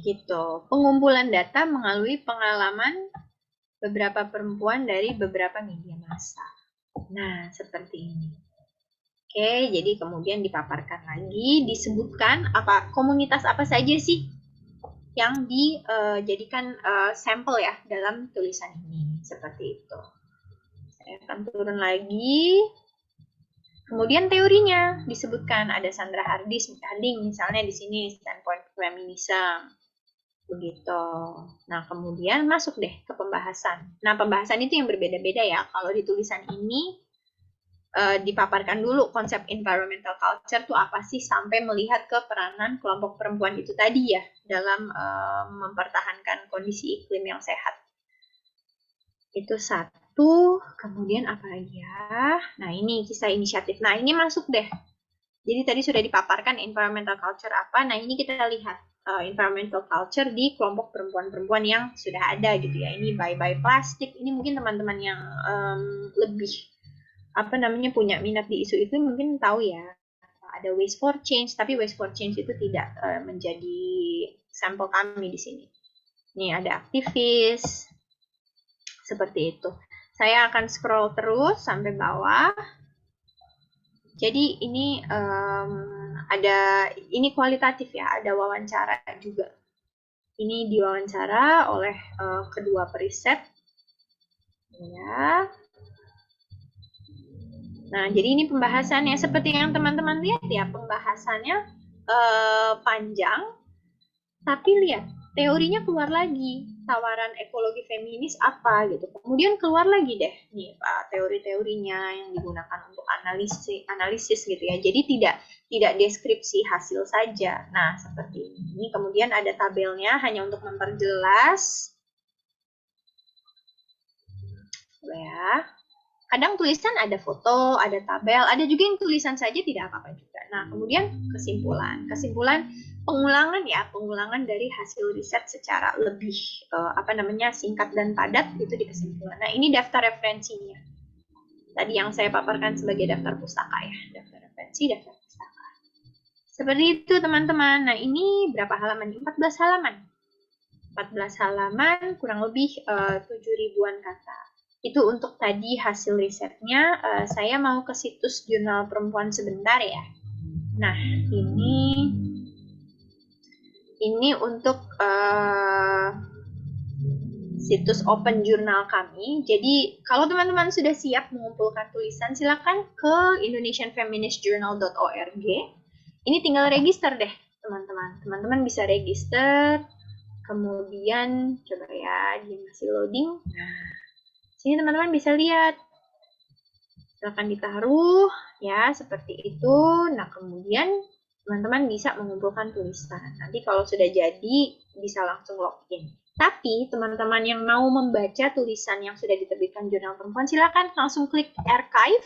gitu. Pengumpulan data melalui pengalaman beberapa perempuan dari beberapa media massa. Nah, seperti ini. Oke, jadi kemudian dipaparkan lagi, disebutkan komunitas apa saja sih yang dijadikan sampel ya dalam tulisan ini. Seperti itu. Saya akan turun lagi. Kemudian teorinya disebutkan ada Sandra Harding misalnya di sini standpoint feminism. Begitu. Nah, kemudian masuk deh ke pembahasan. Nah, pembahasan itu yang berbeda-beda ya. Kalau di tulisan ini dipaparkan dulu konsep environmental culture itu apa sih sampai melihat ke peranan kelompok perempuan itu tadi ya dalam mempertahankan kondisi iklim yang sehat. Itu satu, kemudian apa lagi ya? Nah, ini kisah inisiatif. Nah, ini masuk deh. Jadi tadi sudah dipaparkan environmental culture apa. Nah, ini kita lihat environmental culture di kelompok perempuan-perempuan yang sudah ada gitu ya. Ini bye-bye plastik. Ini mungkin teman-teman yang lebih punya minat di isu itu mungkin tahu ya. Ada waste for change, tapi waste for change itu tidak menjadi sampel kami di sini. Ini ada aktivis, seperti itu. Saya akan scroll terus sampai bawah. Jadi ini ini kualitatif ya, ada wawancara juga. Ini diwawancara oleh kedua periset. Ya. Nah, jadi ini pembahasannya seperti yang teman-teman lihat ya, pembahasannya panjang, tapi lihat teorinya keluar lagi, tawaran ekologi feminis apa gitu. Kemudian keluar lagi deh nih teori-teorinya yang digunakan untuk analisis gitu ya. Jadi tidak deskripsi hasil saja. Nah, seperti ini. Kemudian ada tabelnya hanya untuk memperjelas. Ya. Kadang tulisan ada foto, ada tabel, ada juga yang tulisan saja tidak apa-apa juga. Nah, kemudian kesimpulan. Kesimpulan pengulangan dari hasil riset secara lebih singkat dan padat itu di kesimpulan. Nah, ini daftar referensinya. Tadi yang saya paparkan sebagai daftar pustaka ya, daftar referensi, daftar pustaka. Seperti itu teman-teman. Nah, ini berapa halaman? 14 halaman. 14 halaman, kurang lebih 7.000-an kata. Itu untuk tadi hasil risetnya. Saya mau ke situs Jurnal Perempuan sebentar ya. Nah, ini untuk situs open jurnal kami. Jadi, kalau teman-teman sudah siap mengumpulkan tulisan, silakan ke indonesianfeministjournal.org. Ini tinggal register deh, teman-teman. Teman-teman bisa register. Kemudian, coba ya, dia masih loading. Nah, sini teman-teman bisa lihat. Silakan ditaruh ya seperti itu. Nah, kemudian teman-teman bisa mengumpulkan tulisan. Nanti kalau sudah jadi bisa langsung login. Tapi teman-teman yang mau membaca tulisan yang sudah diterbitkan Jurnal Perempuan, silakan langsung klik archive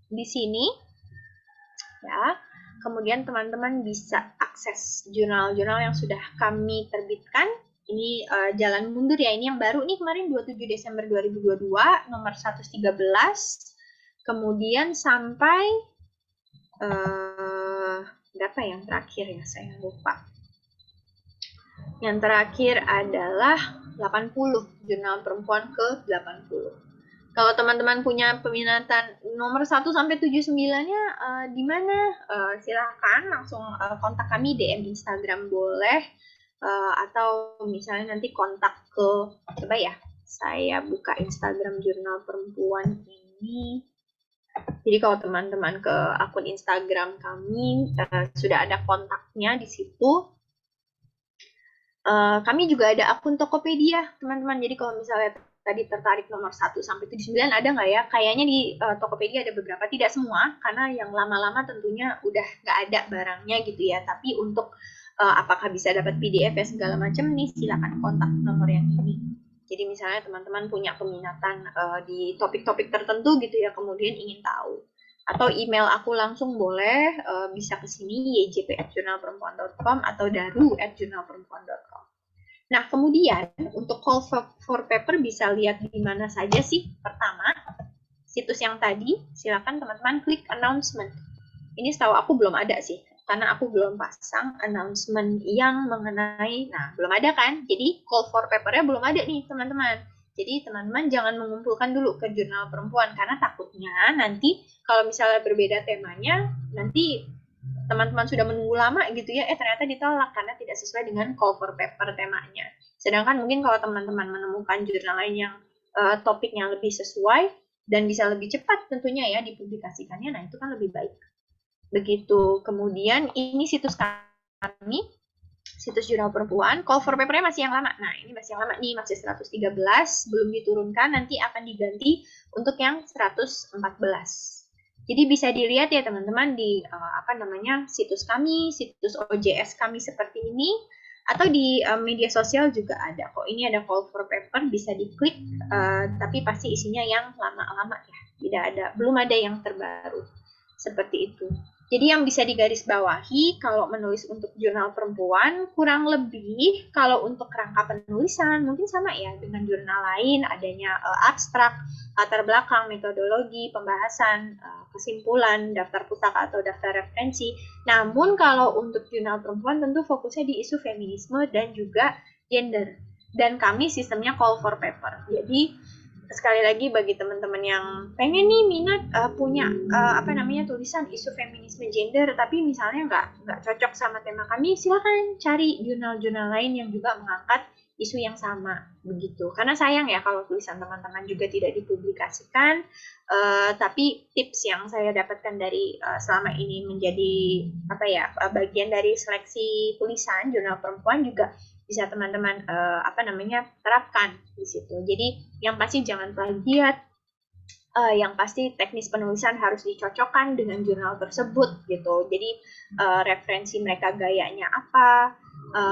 di sini. Ya. Kemudian teman-teman bisa akses jurnal-jurnal yang sudah kami terbitkan. Ini jalan mundur ya, ini yang baru nih kemarin 27 Desember 2022, nomor 113. Kemudian sampai berapa yang terakhir ya, saya lupa. Yang terakhir adalah 80, Jurnal Perempuan ke-80. Kalau teman-teman punya peminatan nomor 1 sampai 79-nya di mana? Silakan langsung kontak kami, DM Instagram boleh, atau misalnya nanti kontak ke, coba ya, saya buka Instagram Jurnal Perempuan ini. Jadi kalau teman-teman ke akun Instagram kami, sudah ada kontaknya di situ. Kami juga ada akun Tokopedia, teman-teman. Jadi kalau misalnya tadi tertarik nomor 1 sampai 79 ada nggak ya? Kayaknya di Tokopedia ada beberapa, tidak semua, karena yang lama-lama tentunya udah nggak ada barangnya gitu ya. Tapi untuk apakah bisa dapat PDF ya segala macam nih, silakan kontak nomor yang ini. Jadi misalnya teman-teman punya peminatan di topik-topik tertentu gitu ya, kemudian ingin tahu. Atau email aku langsung boleh, bisa ke sini yjp@jurnalperempuan.com atau daru@jurnalperempuan.com. Nah, kemudian untuk call for paper bisa lihat di mana saja sih. Pertama, situs yang tadi, silakan teman-teman klik announcement. Ini setahu aku belum ada sih, karena aku belum pasang announcement yang mengenai, nah belum ada kan, jadi call for paper-nya belum ada nih teman-teman. Jadi teman-teman jangan mengumpulkan dulu ke Jurnal Perempuan, karena takutnya nanti kalau misalnya berbeda temanya, nanti teman-teman sudah menunggu lama gitu ya, ternyata ditolak karena tidak sesuai dengan call for paper temanya. Sedangkan mungkin kalau teman-teman menemukan jurnal lain yang topiknya lebih sesuai dan bisa lebih cepat tentunya ya dipublikasikannya, nah itu kan lebih baik. Begitu. Kemudian ini situs kami, situs Jurnal Perempuan, call for paper-nya masih yang lama. Nah, ini masih yang lama nih, masih 113, belum diturunkan, nanti akan diganti untuk yang 114. Jadi bisa dilihat ya teman-teman di situs kami, situs OJS kami seperti ini, atau di media sosial juga ada kok. Ini ada call for paper, bisa diklik, tapi pasti isinya yang lama-lama ya. Tidak ada, belum ada yang terbaru. Seperti itu. Jadi yang bisa digarisbawahi kalau menulis untuk jurnal perempuan kurang lebih kalau untuk kerangka penulisan mungkin sama ya dengan jurnal lain, adanya abstrak, latar belakang, metodologi, pembahasan, kesimpulan, daftar pustaka atau daftar referensi. Namun kalau untuk jurnal perempuan tentu fokusnya di isu feminisme dan juga gender. Dan kami sistemnya call for paper. Jadi sekali lagi bagi teman-teman yang pengen nih minat punya tulisan isu feminisme gender tapi misalnya nggak cocok sama tema kami, silakan cari jurnal-jurnal lain yang juga mengangkat isu yang sama begitu. Karena sayang ya kalau tulisan teman-teman juga tidak dipublikasikan. Tapi tips yang saya dapatkan dari selama ini menjadi bagian dari seleksi tulisan jurnal perempuan juga bisa teman-teman terapkan di situ. Jadi yang pasti jangan plagiat, yang pasti teknis penulisan harus dicocokkan dengan jurnal tersebut gitu. Jadi referensi mereka gayanya apa,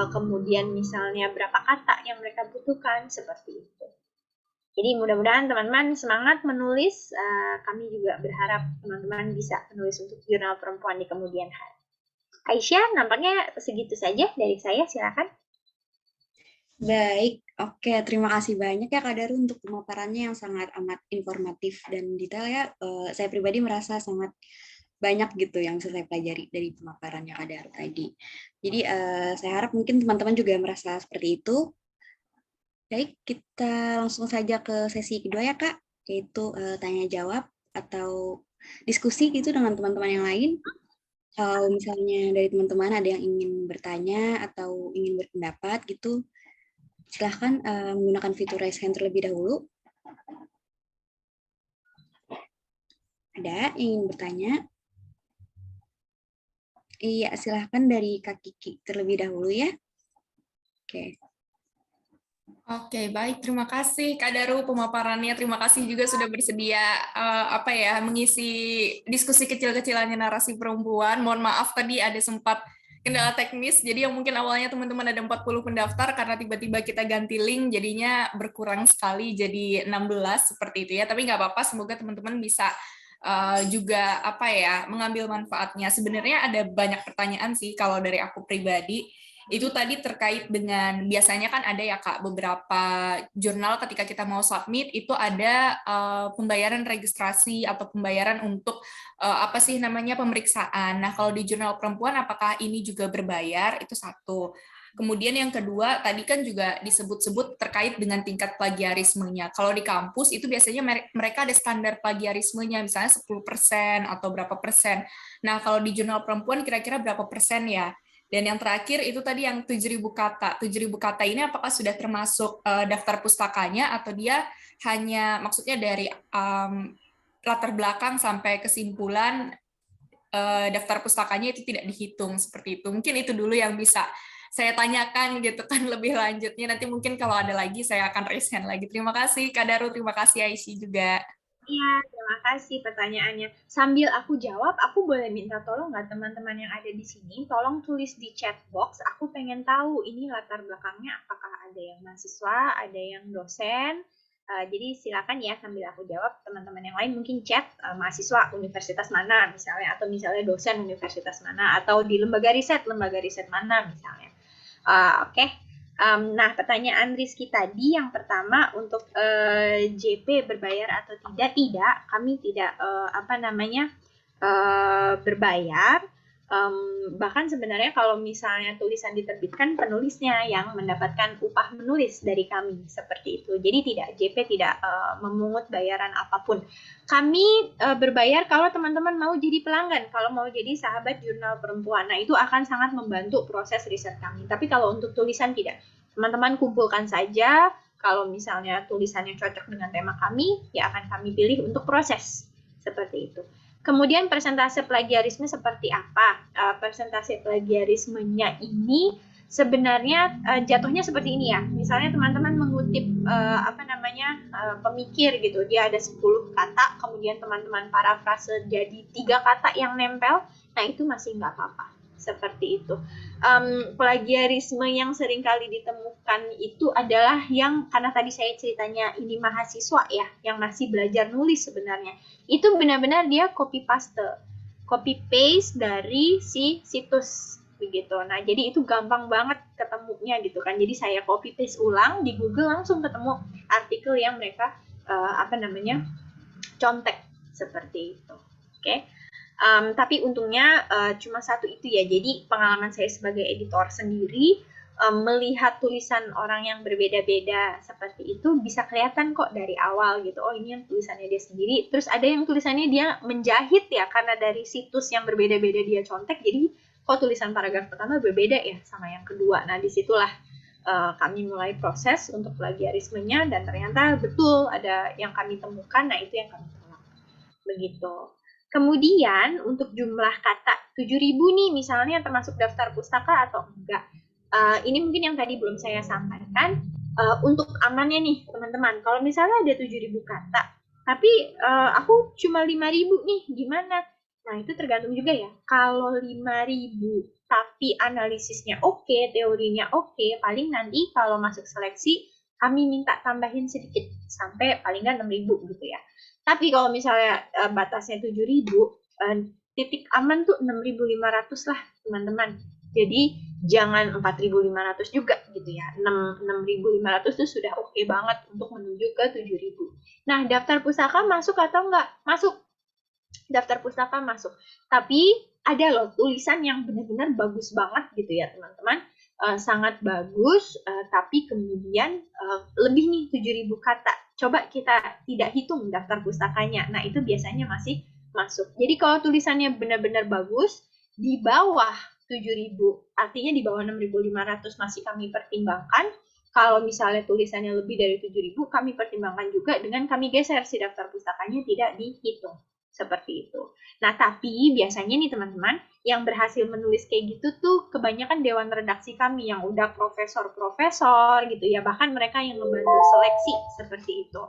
kemudian misalnya berapa kata yang mereka butuhkan seperti itu. Jadi mudah-mudahan teman-teman semangat menulis. Kami juga berharap teman-teman bisa menulis untuk jurnal perempuan di kemudian hari. Aisyah, nampaknya segitu saja dari saya. Silakan.
Baik, oke. Terima kasih banyak ya Kak Daru untuk pemaparannya yang sangat amat informatif dan detail ya. Saya pribadi merasa sangat banyak gitu yang bisa saya pelajari dari pemaparannya Kak Daru tadi. Jadi saya harap mungkin teman-teman juga merasa seperti itu. Baik, kita langsung saja ke sesi kedua ya Kak, yaitu tanya jawab atau diskusi gitu dengan teman-teman yang lain. Kalau misalnya dari teman-teman ada yang ingin bertanya atau ingin berpendapat gitu, silahkan menggunakan fitur raise hand terlebih dahulu. Ada yang ingin bertanya? Iya, silahkan dari Kak Kiki terlebih dahulu ya. Oke.
Oke, baik. Terima kasih Kak Daru pemaparannya. Terima kasih juga sudah bersedia mengisi diskusi kecil-kecilannya narasi perempuan. Mohon maaf tadi ada sempat kendala teknis. Jadi yang mungkin awalnya teman-teman ada 40 pendaftar karena tiba-tiba kita ganti link jadinya berkurang sekali jadi 16 seperti itu ya. Tapi nggak apa-apa, semoga teman-teman bisa juga mengambil manfaatnya. Sebenarnya ada banyak pertanyaan sih kalau dari aku pribadi. Itu tadi terkait dengan biasanya kan ada ya Kak beberapa jurnal ketika kita mau submit itu ada pembayaran registrasi atau pembayaran untuk pemeriksaan. Nah, kalau di jurnal perempuan apakah ini juga berbayar? Itu satu. Kemudian yang kedua, tadi kan juga disebut-sebut terkait dengan tingkat plagiarismenya. Kalau di kampus itu biasanya mereka ada standar plagiarismenya, misalnya 10% atau berapa persen. Nah, kalau di jurnal perempuan kira-kira berapa persen ya? Dan yang terakhir itu tadi yang 7.000 kata. 7.000 kata ini apakah sudah termasuk daftar pustakanya atau dia hanya maksudnya dari latar belakang sampai kesimpulan daftar pustakanya itu tidak dihitung seperti itu. Mungkin itu dulu yang bisa saya tanyakan gitu kan lebih lanjutnya. Nanti mungkin kalau ada lagi saya akan raise hand lagi. Terima kasih Kak Daru, terima kasih Aisyah juga.
Iya, terima kasih pertanyaannya. Sambil aku jawab, aku boleh minta tolong nggak teman-teman yang ada di sini, tolong tulis di chat box. Aku pengen tahu ini latar belakangnya apakah ada yang mahasiswa, ada yang dosen. Jadi silakan ya sambil aku jawab, teman-teman yang lain mungkin chat mahasiswa universitas mana misalnya, atau misalnya dosen universitas mana, atau di lembaga riset mana misalnya. Oke. Nah, pertanyaan Rizky tadi yang pertama untuk JP berbayar atau tidak, kami tidak berbayar. Bahkan sebenarnya kalau misalnya tulisan diterbitkan, penulisnya yang mendapatkan upah menulis dari kami seperti itu. Jadi JP tidak memungut bayaran apapun. Kami berbayar kalau teman-teman mau jadi pelanggan, kalau mau jadi sahabat jurnal perempuan. Nah, itu akan sangat membantu proses riset kami. Tapi kalau untuk tulisan tidak. Teman-teman kumpulkan saja. Kalau misalnya tulisannya cocok dengan tema kami, ya akan kami pilih untuk proses. Seperti itu. Kemudian persentase plagiarisme seperti apa? Persentase plagiarismenya ini sebenarnya jatuhnya seperti ini ya. Misalnya teman-teman mengutip pemikir gitu, dia ada 10 kata, kemudian teman-teman parafrase jadi 3 kata yang nempel, nah itu masih nggak apa-apa. Seperti itu. Plagiarisme yang sering kali ditemukan itu adalah yang, karena tadi saya ceritanya ini mahasiswa ya, yang masih belajar nulis sebenarnya. Itu benar-benar dia copy paste dari si situs begitu. Nah, jadi itu gampang banget ketemunya gitu kan. Jadi saya copy paste ulang di Google, langsung ketemu artikel yang mereka contek seperti itu. Oke. Tapi untungnya cuma satu itu ya. Jadi pengalaman saya sebagai editor sendiri, melihat tulisan orang yang berbeda-beda seperti itu bisa kelihatan kok dari awal gitu. Oh, ini yang tulisannya dia sendiri. Terus ada yang tulisannya dia menjahit ya, karena dari situs yang berbeda-beda dia contek. Jadi kok tulisan paragraf pertama berbeda ya sama yang kedua. Nah, disitulah kami mulai proses untuk plagiarismenya, dan ternyata betul ada yang kami temukan. Nah, itu yang kami tolak. Begitu. Kemudian untuk jumlah kata 7.000 nih misalnya termasuk daftar pustaka atau enggak. Ini mungkin yang tadi belum saya sampaikan. Untuk amannya nih teman-teman, kalau misalnya ada 7.000 kata, tapi aku cuma 5.000 nih, gimana? Nah, itu tergantung juga ya. Kalau 5.000 tapi analisisnya oke, teorinya oke, paling nanti kalau masuk seleksi kami minta tambahin sedikit sampai paling nggak 6.000 gitu ya. Tapi kalau misalnya batasnya 7.000, titik aman tuh 6.500 lah teman-teman. Jadi jangan 4.500 juga gitu ya. 6.500 itu sudah oke banget untuk menuju ke 7.000. Nah, daftar pustaka masuk atau enggak? Masuk. Daftar pustaka masuk. Tapi ada loh tulisan yang benar-benar bagus banget gitu ya teman-teman. Sangat bagus, tapi kemudian lebih nih 7.000 kata. Coba kita tidak hitung daftar pustakanya. Nah, itu biasanya masih masuk. Jadi kalau tulisannya benar-benar bagus, di bawah 7.000, artinya di bawah 6.500 masih kami pertimbangkan. Kalau misalnya tulisannya lebih dari 7.000, kami pertimbangkan juga dengan kami geser si daftar pustakanya tidak dihitung. Seperti itu. Nah, tapi biasanya nih teman-teman, yang berhasil menulis kayak gitu tuh kebanyakan dewan redaksi kami yang udah profesor-profesor gitu ya, bahkan mereka yang membantu seleksi seperti itu.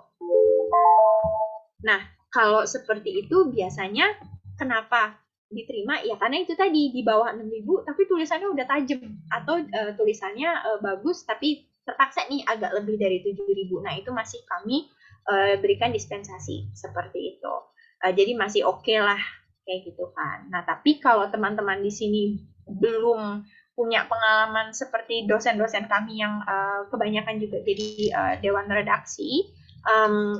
Nah, kalau seperti itu biasanya kenapa diterima? Ya karena itu tadi di bawah 6.000 tapi tulisannya udah tajam, atau tulisannya bagus tapi terpaksa nih agak lebih dari 7.000. Nah, itu masih kami berikan dispensasi seperti itu. Jadi masih oke lah kayak gitu kan. Nah, tapi kalau teman-teman di sini belum punya pengalaman seperti dosen-dosen kami yang kebanyakan juga jadi dewan redaksi,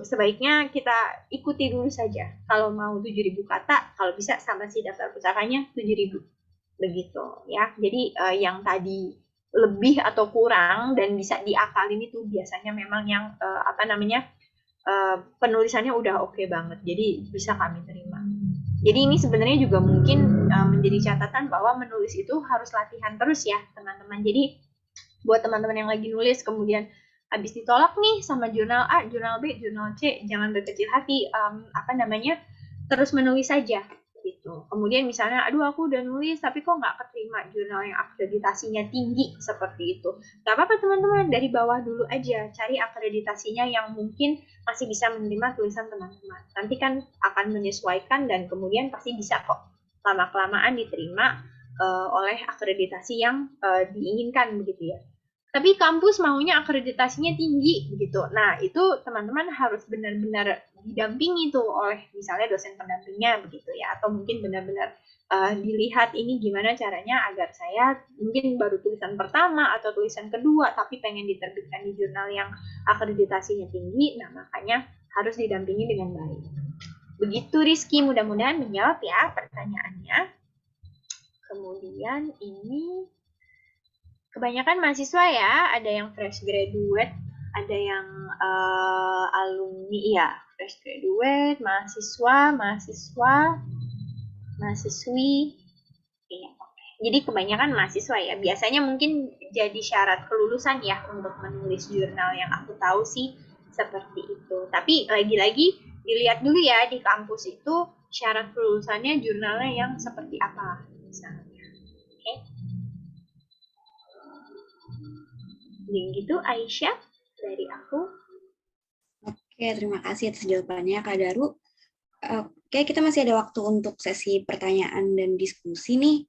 sebaiknya kita ikuti dulu saja. Kalau mau 7.000 kata, kalau bisa sama si daftar pustakanya 7.000. Begitu ya. Jadi yang tadi lebih atau kurang dan bisa diakalin itu biasanya memang yang penulisannya udah oke banget. Jadi bisa kami terima. Jadi ini sebenarnya juga mungkin menjadi catatan bahwa menulis itu harus latihan terus ya teman-teman. Jadi buat teman-teman yang lagi nulis kemudian habis ditolak nih sama jurnal A, jurnal B, jurnal C, jangan berkecil hati. Terus menulis saja gitu. Kemudian misalnya, aduh aku udah nulis tapi kok nggak keterima jurnal yang akreditasinya tinggi seperti itu. Gak apa-apa teman-teman, dari bawah dulu aja cari akreditasinya yang mungkin masih bisa menerima tulisan teman-teman. Nanti kan akan menyesuaikan dan kemudian pasti bisa kok lama-kelamaan diterima oleh akreditasi yang diinginkan begitu ya. Tapi kampus maunya akreditasinya tinggi begitu. Nah, itu teman-teman harus benar-benar didampingi tuh oleh misalnya dosen pendampingnya begitu ya, atau mungkin benar-benar dilihat ini gimana caranya agar saya mungkin baru tulisan pertama atau tulisan kedua tapi pengen diterbitkan di jurnal yang akreditasinya tinggi. Nah, makanya harus didampingi dengan baik. Begitu Rizky, mudah-mudahan menjawab ya pertanyaannya. Kemudian ini kebanyakan mahasiswa ya, ada yang fresh graduate, ada yang alumni ya, fresh graduate, mahasiswi. Iya. Jadi kebanyakan mahasiswa ya. Biasanya mungkin jadi syarat kelulusan ya untuk menulis jurnal, yang aku tahu sih seperti itu. Tapi lagi-lagi dilihat dulu ya di kampus itu syarat kelulusannya jurnalnya yang seperti apa misalnya. Oke. Jadi gitu Aisyah dari aku.
Oke, terima kasih atas jawabannya Kak Daru. Oke, kita masih ada waktu untuk sesi pertanyaan dan diskusi nih.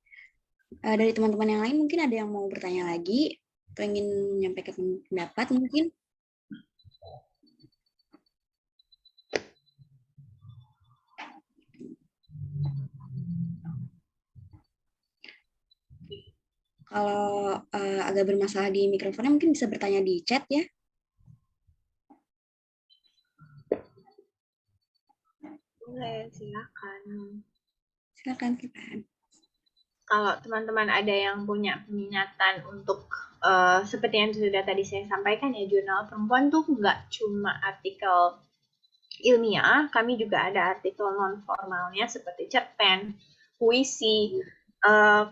Dari teman-teman yang lain mungkin ada yang mau bertanya lagi, atau ingin menyampaikan pendapat mungkin. Kalau agak bermasalah di mikrofonnya mungkin bisa bertanya di chat ya.
Boleh, silakan.
Silakan.
kalau teman-teman ada yang punya peminatan untuk seperti yang sudah tadi saya sampaikan ya, jurnal perempuan tuh nggak cuma artikel ilmiah, kami juga ada artikel non formalnya seperti cerpen, puisi,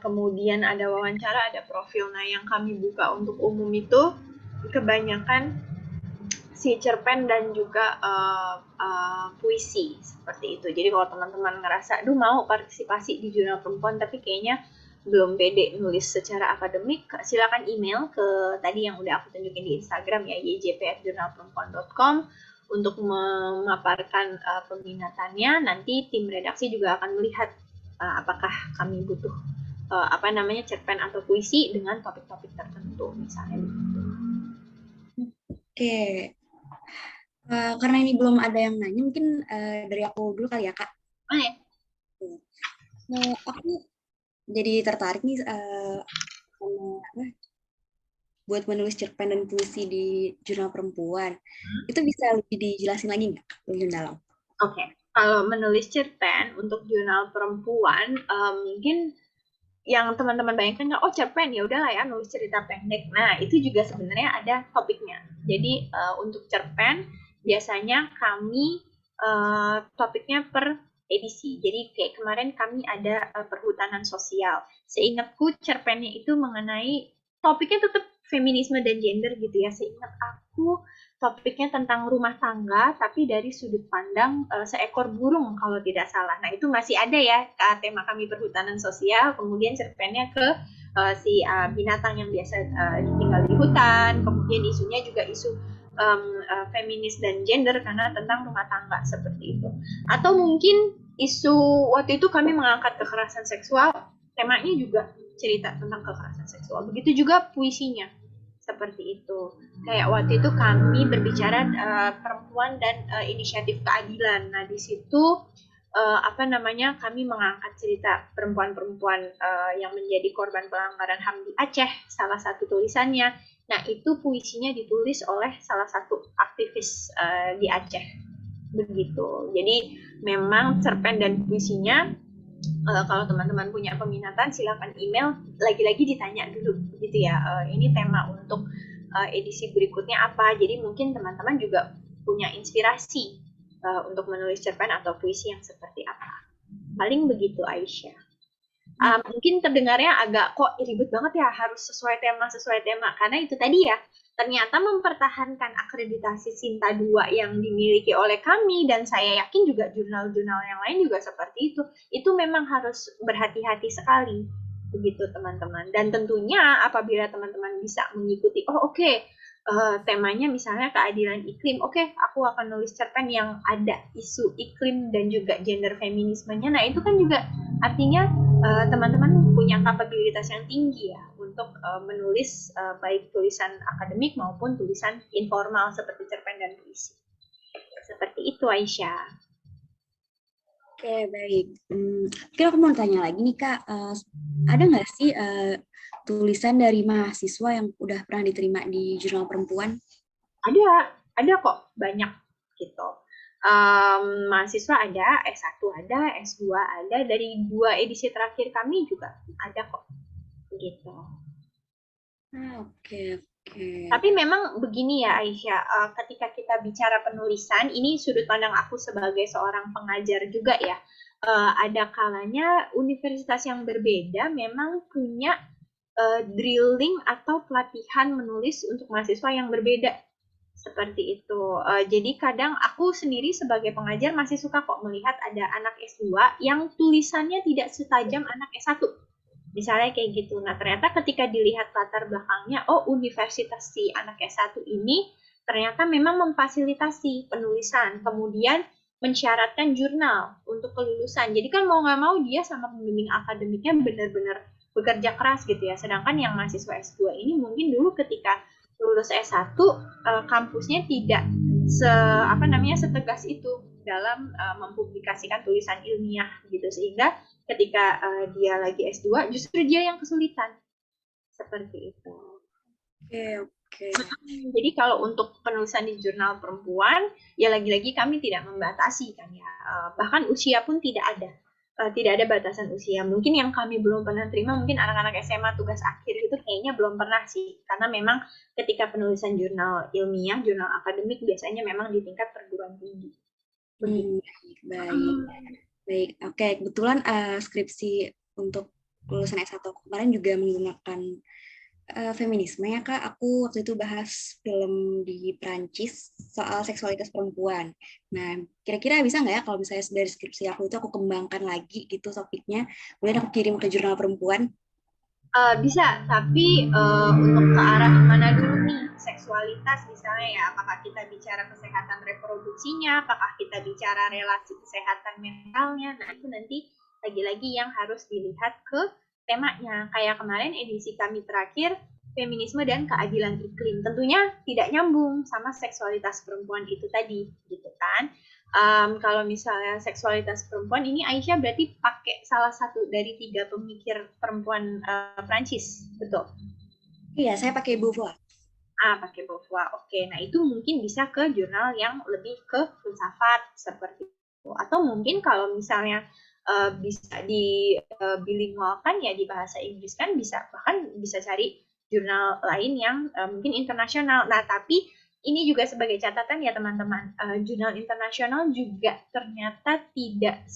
kemudian ada wawancara, ada profil. Nah, yang kami buka untuk umum itu kebanyakan si cerpen dan juga puisi seperti itu. Jadi kalau teman-teman ngerasa, aduh mau partisipasi di jurnal perempuan tapi kayaknya belum pede nulis secara akademik, silakan email ke tadi yang udah aku tunjukin di Instagram ya, yjp@jurnalperempuan.com untuk memaparkan peminatannya. Nanti tim redaksi juga akan melihat apakah kami butuh cerpen atau puisi dengan topik-topik tertentu misalnya.
Oke. Karena ini belum ada yang nanya, mungkin dari aku dulu kali ya, Kak.
Oh ya.
Aku jadi tertarik nih buat menulis cerpen dan puisi di jurnal perempuan. Itu bisa lebih dijelasin lagi nggak lebih dalam?
Oke. Kalau menulis cerpen untuk jurnal perempuan, mungkin yang teman-teman bayangkan, oh cerpen ya udahlah ya nulis cerita pendek. Nah itu juga sebenarnya ada topiknya. Jadi untuk cerpen biasanya kami topiknya per edisi. Jadi kayak kemarin kami ada perhutanan sosial. Seingatku cerpennya itu mengenai topiknya tetap feminisme dan gender gitu ya. Seingat aku topiknya tentang rumah tangga tapi dari sudut pandang seekor burung kalau tidak salah. Nah itu masih ada ya tema kami perhutanan sosial, kemudian cerpennya ke si binatang yang biasa tinggal di hutan, kemudian isunya juga isu feminis dan gender karena tentang rumah tangga seperti itu. Atau mungkin isu waktu itu kami mengangkat kekerasan seksual, temanya juga cerita tentang kekerasan seksual. Begitu juga puisinya seperti itu. Kayak waktu itu kami berbicara perempuan dan inisiatif keadilan. Nah di situ kami mengangkat cerita perempuan-perempuan yang menjadi korban pelanggaran HAM di Aceh, salah satu tulisannya. Nah itu puisinya ditulis oleh salah satu aktivis di Aceh, begitu. Jadi memang cerpen dan puisinya kalau teman-teman punya peminatan silakan email, lagi-lagi ditanya dulu gitu ya, ini tema untuk edisi berikutnya apa, jadi mungkin teman-teman juga punya inspirasi untuk menulis cerpen atau puisi yang seperti apa. Paling begitu Aisyah. Mungkin terdengarnya agak kok ribet banget ya, harus sesuai tema, karena itu tadi ya, ternyata mempertahankan akreditasi Sinta 2 yang dimiliki oleh kami, dan saya yakin juga jurnal-jurnal yang lain juga seperti itu memang harus berhati-hati sekali, begitu teman-teman. Dan tentunya apabila teman-teman bisa mengikuti, temanya misalnya keadilan iklim, aku akan nulis cerpen yang ada isu iklim dan juga gender feminismenya, nah itu kan juga artinya teman-teman punya kapabilitas yang tinggi ya untuk menulis baik tulisan akademik maupun tulisan informal seperti cerpen dan puisi. Seperti itu Aisyah.
Oke, baik. Kira aku mau tanya lagi nih Kak, ada nggak sih tulisan dari mahasiswa yang udah pernah diterima di jurnal perempuan?
Ada kok banyak gitu. Mahasiswa ada, S1 ada, S2 ada, dari 2 edisi terakhir kami juga ada kok gitu.
Oke.
Tapi memang begini ya Aisyah, ketika kita bicara penulisan, ini sudut pandang aku sebagai seorang pengajar juga ya, ada kalanya universitas yang berbeda memang punya drilling atau pelatihan menulis untuk mahasiswa yang berbeda. Seperti itu. Jadi kadang aku sendiri sebagai pengajar masih suka kok melihat ada anak S2 yang tulisannya tidak setajam anak S1. Misalnya kayak gitu. Nah, ternyata ketika dilihat latar belakangnya, universitas si anak S1 ini ternyata memang memfasilitasi penulisan, kemudian mensyaratkan jurnal untuk kelulusan. Jadi kan mau nggak mau dia sama pembimbing akademiknya benar-benar bekerja keras gitu ya. Sedangkan yang mahasiswa S2 ini mungkin dulu ketika lulus S1 kampusnya tidak setegas itu dalam mempublikasikan tulisan ilmiah gitu, sehingga ketika dia lagi S2 justru dia yang kesulitan seperti itu.
Oke.
Jadi kalau untuk penulisan di jurnal perempuan ya lagi-lagi kami tidak membatasi kan ya, bahkan usia pun tidak ada. tidak ada batasan usia. Mungkin yang kami belum pernah terima, mungkin anak-anak SMA tugas akhir gitu kayaknya belum pernah sih. Karena memang ketika penulisan jurnal ilmiah, jurnal akademik biasanya memang di tingkat perguruan tinggi. Begitu.
Baik. Baik. Oke, kebetulan skripsi untuk lulusan S1 aku kemarin juga menggunakan feminisme ya Kak. Aku waktu itu bahas film di Prancis soal seksualitas perempuan. Nah, kira-kira bisa nggak ya kalau misalnya dari skripsi aku itu aku kembangkan lagi gitu topiknya, kemudian aku kirim ke jurnal perempuan.
Bisa, tapi untuk ke arah mana dulu nih? Seksualitas misalnya ya, apakah kita bicara kesehatan reproduksinya, apakah kita bicara relasi kesehatan mentalnya, nah itu nanti lagi-lagi yang harus dilihat ke temanya. Kayak kemarin edisi kami terakhir, feminisme dan keadilan iklim. Tentunya tidak nyambung sama seksualitas perempuan itu tadi, gitu kan? Kalau misalnya seksualitas perempuan ini Aisyah berarti pakai salah satu dari 3 pemikir perempuan Prancis, betul?
Iya, saya pakai Beauvoir.
Pakai Beauvoir. Oke, nah itu mungkin bisa ke jurnal yang lebih ke filsafat seperti itu. Atau mungkin kalau misalnya bisa dibilingualkan ya di bahasa Inggris kan bisa, bahkan bisa cari jurnal lain yang mungkin internasional. Nah, tapi ini juga sebagai catatan ya teman-teman, jurnal internasional juga ternyata tidak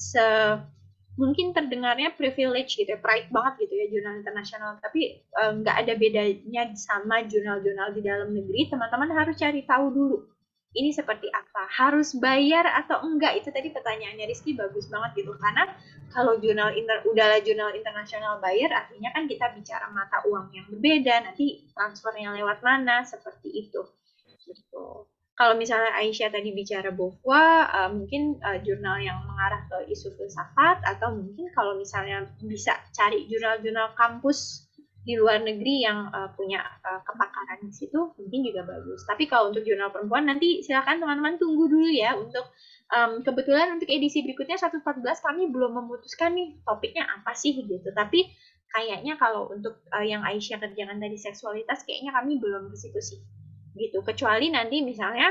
mungkin terdengarnya privilege gitu ya, pride banget gitu ya jurnal internasional, tapi nggak ada bedanya sama jurnal-jurnal di dalam negeri. Teman-teman harus cari tahu dulu ini seperti apa, harus bayar atau enggak, itu tadi pertanyaannya Rizky bagus banget gitu, karena kalau udahlah jurnal internasional bayar, artinya kan kita bicara mata uang yang berbeda, nanti transfernya lewat mana, seperti itu gitu. Kalau misalnya Aisyah tadi bicara Beauvoir, mungkin jurnal yang mengarah ke isu filsafat, atau mungkin kalau misalnya bisa cari jurnal-jurnal kampus di luar negeri yang punya kepakaran di situ, mungkin juga bagus. Tapi kalau untuk jurnal perempuan, nanti silakan teman-teman tunggu dulu ya untuk kebetulan untuk edisi berikutnya 114 kami belum memutuskan nih topiknya apa sih gitu. Tapi kayaknya kalau untuk yang Aisyah kerjakan tadi seksualitas, kayaknya kami belum ke situ sih gitu, kecuali nanti misalnya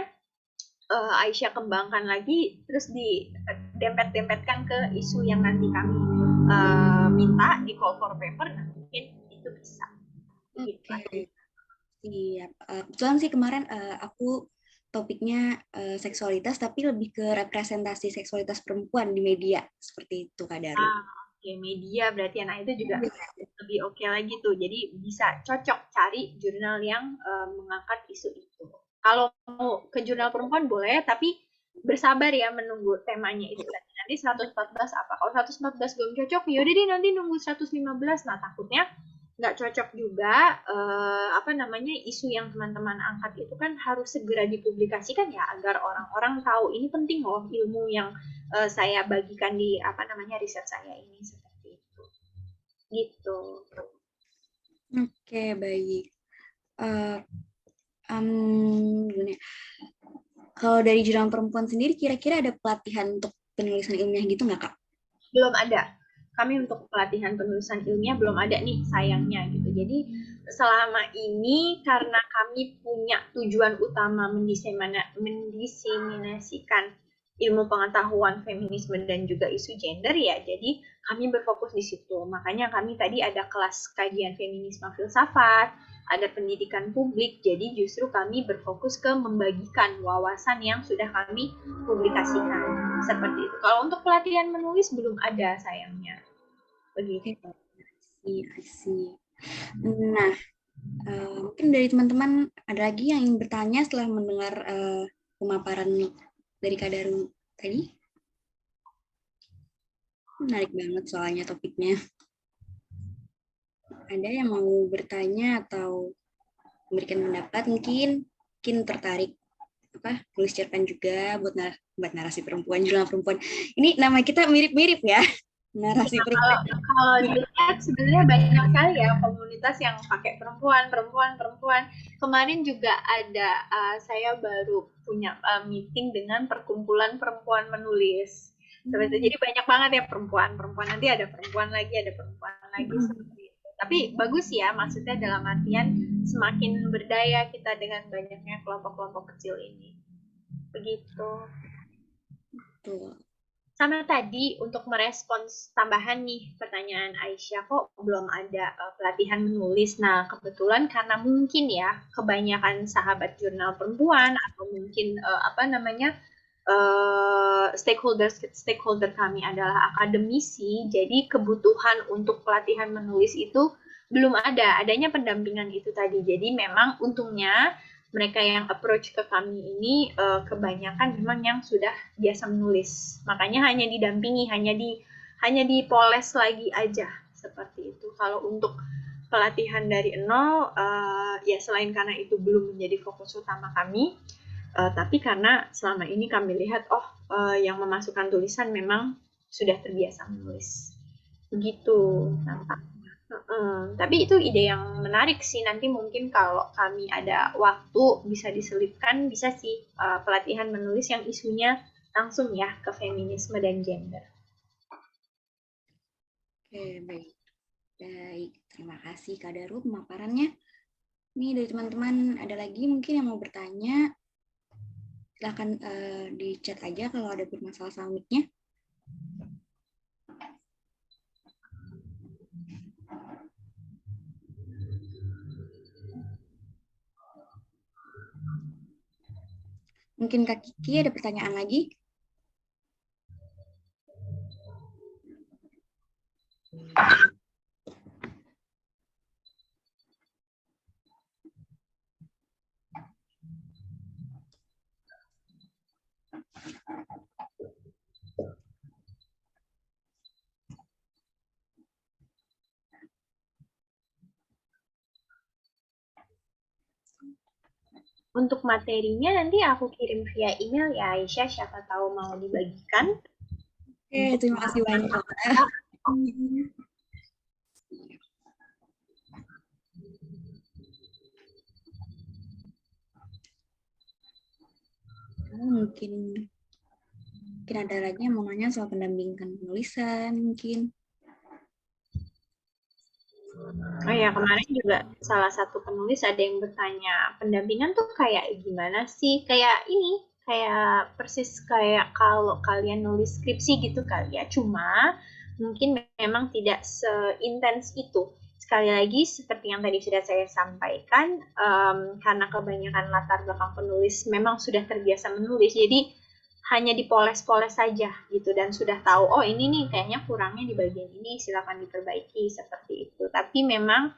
Aisyah kembangkan lagi terus didempet-dempetkan ke isu yang nanti kami minta di call for paper, nah mungkin itu bisa gitu.
Oke, siap. Kebetulan sih kemarin aku topiknya seksualitas, tapi lebih ke representasi seksualitas perempuan di media, seperti itu Kak Daru.
Oke, media berarti, nah itu juga lebih oke lagi tuh, jadi bisa cocok cari jurnal yang mengangkat isu itu. Kalau mau ke jurnal perempuan boleh, tapi bersabar ya menunggu temanya itu tadi. Nanti 114 apa? Kalau 114 belum cocok, yaudah deh nanti nunggu 115. Nah, takutnya nggak cocok juga, apa namanya, isu yang teman-teman angkat itu kan harus segera dipublikasikan ya, agar orang-orang tahu ini penting loh ilmu yang saya bagikan di apa namanya riset saya ini, seperti itu. Gitu.
Oke, baik. Gimana ya? Kalau dari jurnal perempuan sendiri, kira-kira ada pelatihan untuk penulisan ilmiah gitu nggak, Kak?
Belum ada. Kami untuk pelatihan penulisan ilmiah belum ada nih sayangnya gitu. Jadi selama ini karena kami punya tujuan utama mendiseminasikan ilmu pengetahuan feminisme dan juga isu gender ya, jadi kami berfokus di situ. Makanya kami tadi ada kelas kajian feminisme filsafat, ada pendidikan publik, jadi justru kami berfokus ke membagikan wawasan yang sudah kami publikasikan, seperti itu. Kalau untuk pelatihan menulis belum ada sayangnya, begitu.
I see. Nah, mungkin dari teman-teman ada lagi yang ingin bertanya setelah mendengar pemaparan dari Kak Daru tadi? Menarik banget soalnya topiknya. Ada yang mau bertanya atau memberikan pendapat, mungkin tertarik tulis cerpen juga buat narasi perempuan, jurnal perempuan. Ini nama kita mirip-mirip ya, narasi perempuan.
Kalau dilihat sebenarnya banyak sekali ya komunitas yang pakai perempuan. Kemarin juga ada, saya baru punya meeting dengan perkumpulan perempuan menulis. Jadi banyak banget ya perempuan. Nanti ada perempuan lagi. Seperti itu. Tapi bagus ya, maksudnya dalam artian semakin berdaya kita dengan banyaknya kelompok-kelompok kecil ini. Begitu.
Tuh.
Sama tadi untuk merespons tambahan nih pertanyaan Aisyah, kok belum ada pelatihan menulis. Nah, kebetulan karena mungkin ya kebanyakan sahabat jurnal perempuan atau mungkin stakeholder kami adalah akademisi, jadi kebutuhan untuk pelatihan menulis itu belum ada. Adanya pendampingan itu tadi. Jadi memang untungnya mereka yang approach ke kami ini kebanyakan memang yang sudah biasa menulis. Makanya hanya didampingi, hanya dipoles lagi aja seperti itu. Kalau untuk pelatihan dari nol, ya selain karena itu belum menjadi fokus utama kami, tapi karena selama ini kami lihat, yang memasukkan tulisan memang sudah terbiasa menulis. Begitu nampaknya. Tapi itu ide yang menarik sih. Nanti mungkin kalau kami ada waktu bisa diselipkan, bisa sih pelatihan menulis yang isunya langsung ya ke feminisme dan gender.
Oke, baik. Baik, terima kasih Kak Daru pemaparannya. Nih dari teman-teman ada lagi mungkin yang mau bertanya. Silahkan di chat aja kalau ada bermasalah sama mic-nya. Mungkin Kak Kiki ada pertanyaan lagi?
Untuk materinya nanti aku kirim via email ya Aisyah, siapa tahu mau dibagikan.
Oke, terima kasih banyak. Mungkin ada lagi yang mau nanya soal pendampingan penulisan mungkin.
Oh ya, kemarin juga salah satu penulis ada yang bertanya, pendampingan tuh kayak gimana sih? Kayak ini, kayak persis kayak kalau kalian nulis skripsi gitu kali ya. Cuma mungkin memang tidak seintens itu. Sekali lagi, seperti yang tadi sudah saya sampaikan, karena kebanyakan latar belakang penulis memang sudah terbiasa menulis, jadi hanya dipoles-poles saja gitu dan sudah tahu ini nih kayaknya kurangnya di bagian ini, silakan diperbaiki seperti itu. Tapi memang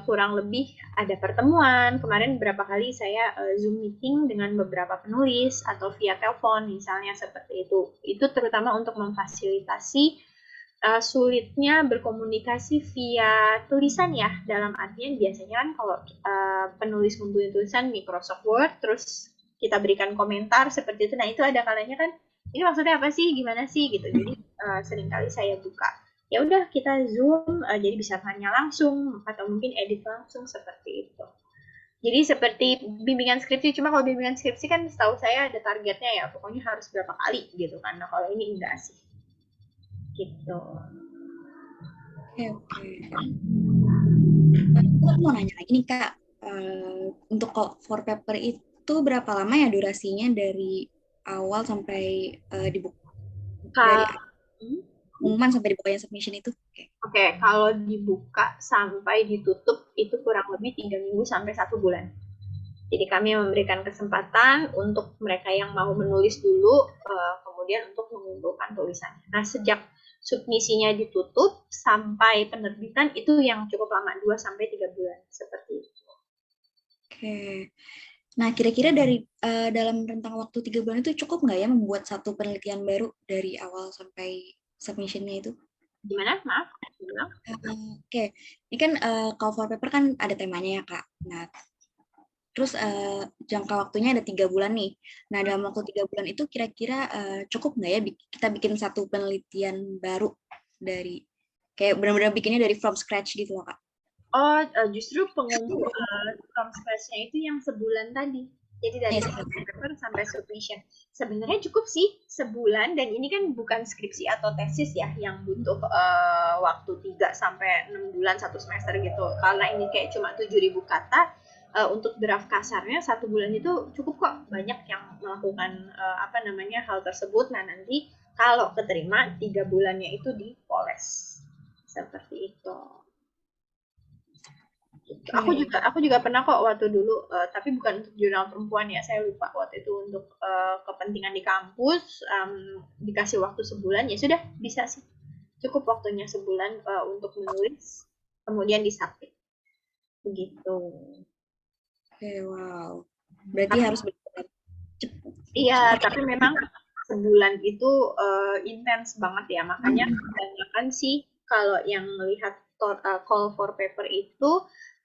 kurang lebih ada pertemuan. Kemarin beberapa kali saya Zoom meeting dengan beberapa penulis atau via telepon misalnya seperti itu. Itu terutama untuk memfasilitasi sulitnya berkomunikasi via tulisan ya. Dalam artian biasanya kan kalau penulis mempunyai tulisan Microsoft Word terus kita berikan komentar seperti itu. Nah, itu ada kalanya kan ini maksudnya apa sih? Gimana sih gitu. Jadi seringkali saya buka. Ya udah kita Zoom jadi bisa tanya langsung atau mungkin edit langsung seperti itu. Jadi seperti bimbingan skripsi, cuma kalau bimbingan skripsi kan setahu saya ada targetnya ya, pokoknya harus berapa kali gitu kan. Nah, kalau ini enggak sih. Gitu.
Oke. Aku mau nanya lagi nih Kak, untuk for paper itu berapa lama ya durasinya dari awal sampai dibuka, dari pengumuman sampai dibukanya submission itu?
Oke, kalau dibuka sampai ditutup itu kurang lebih 3 minggu sampai 1 bulan. Jadi kami memberikan kesempatan untuk mereka yang mau menulis dulu, kemudian untuk mengumpulkan tulisannya. Nah, sejak submisinya ditutup sampai penerbitan itu yang cukup lama, 2 sampai 3 bulan seperti itu.
Oke. Nah, kira-kira dari dalam rentang waktu 3 bulan itu cukup nggak ya membuat satu penelitian baru dari awal sampai submission-nya itu?
Gimana? Maaf.
Oke, ini kan kalau for paper kan ada temanya ya Kak. Nah, terus jangka waktunya ada 3 bulan nih. Nah, dalam waktu 3 bulan itu kira-kira cukup nggak ya kita bikin satu penelitian baru dari kayak benar-benar bikinnya dari from scratch gitu loh Kak?
Justru pengumpulan from scratch-nya itu yang sebulan tadi. Jadi dari paper sampai submission. Sebenarnya cukup sih sebulan, dan ini kan bukan skripsi atau tesis ya yang butuh waktu 3 sampai 6 bulan 1 semester gitu. Karena ini kayak cuma 7.000 kata, untuk draft kasarnya 1 bulan itu cukup kok. Banyak yang melakukan hal tersebut. Nah, nanti Kalau keterima 3 bulannya itu dipoles. Seperti itu.
Oke.
Aku juga pernah kok waktu dulu, tapi bukan untuk jurnal perempuan ya, saya lupa waktu itu untuk kepentingan di kampus, dikasih waktu sebulan, ya sudah bisa sih, cukup waktunya sebulan untuk menulis, kemudian disubmit, begitu.
Oke, wow. Berarti
Tapi
harus benar-benar
iya,
seperti
tapi memang sebulan itu intens banget ya, makanya kebanyakan sih kalau yang melihat call for paper itu,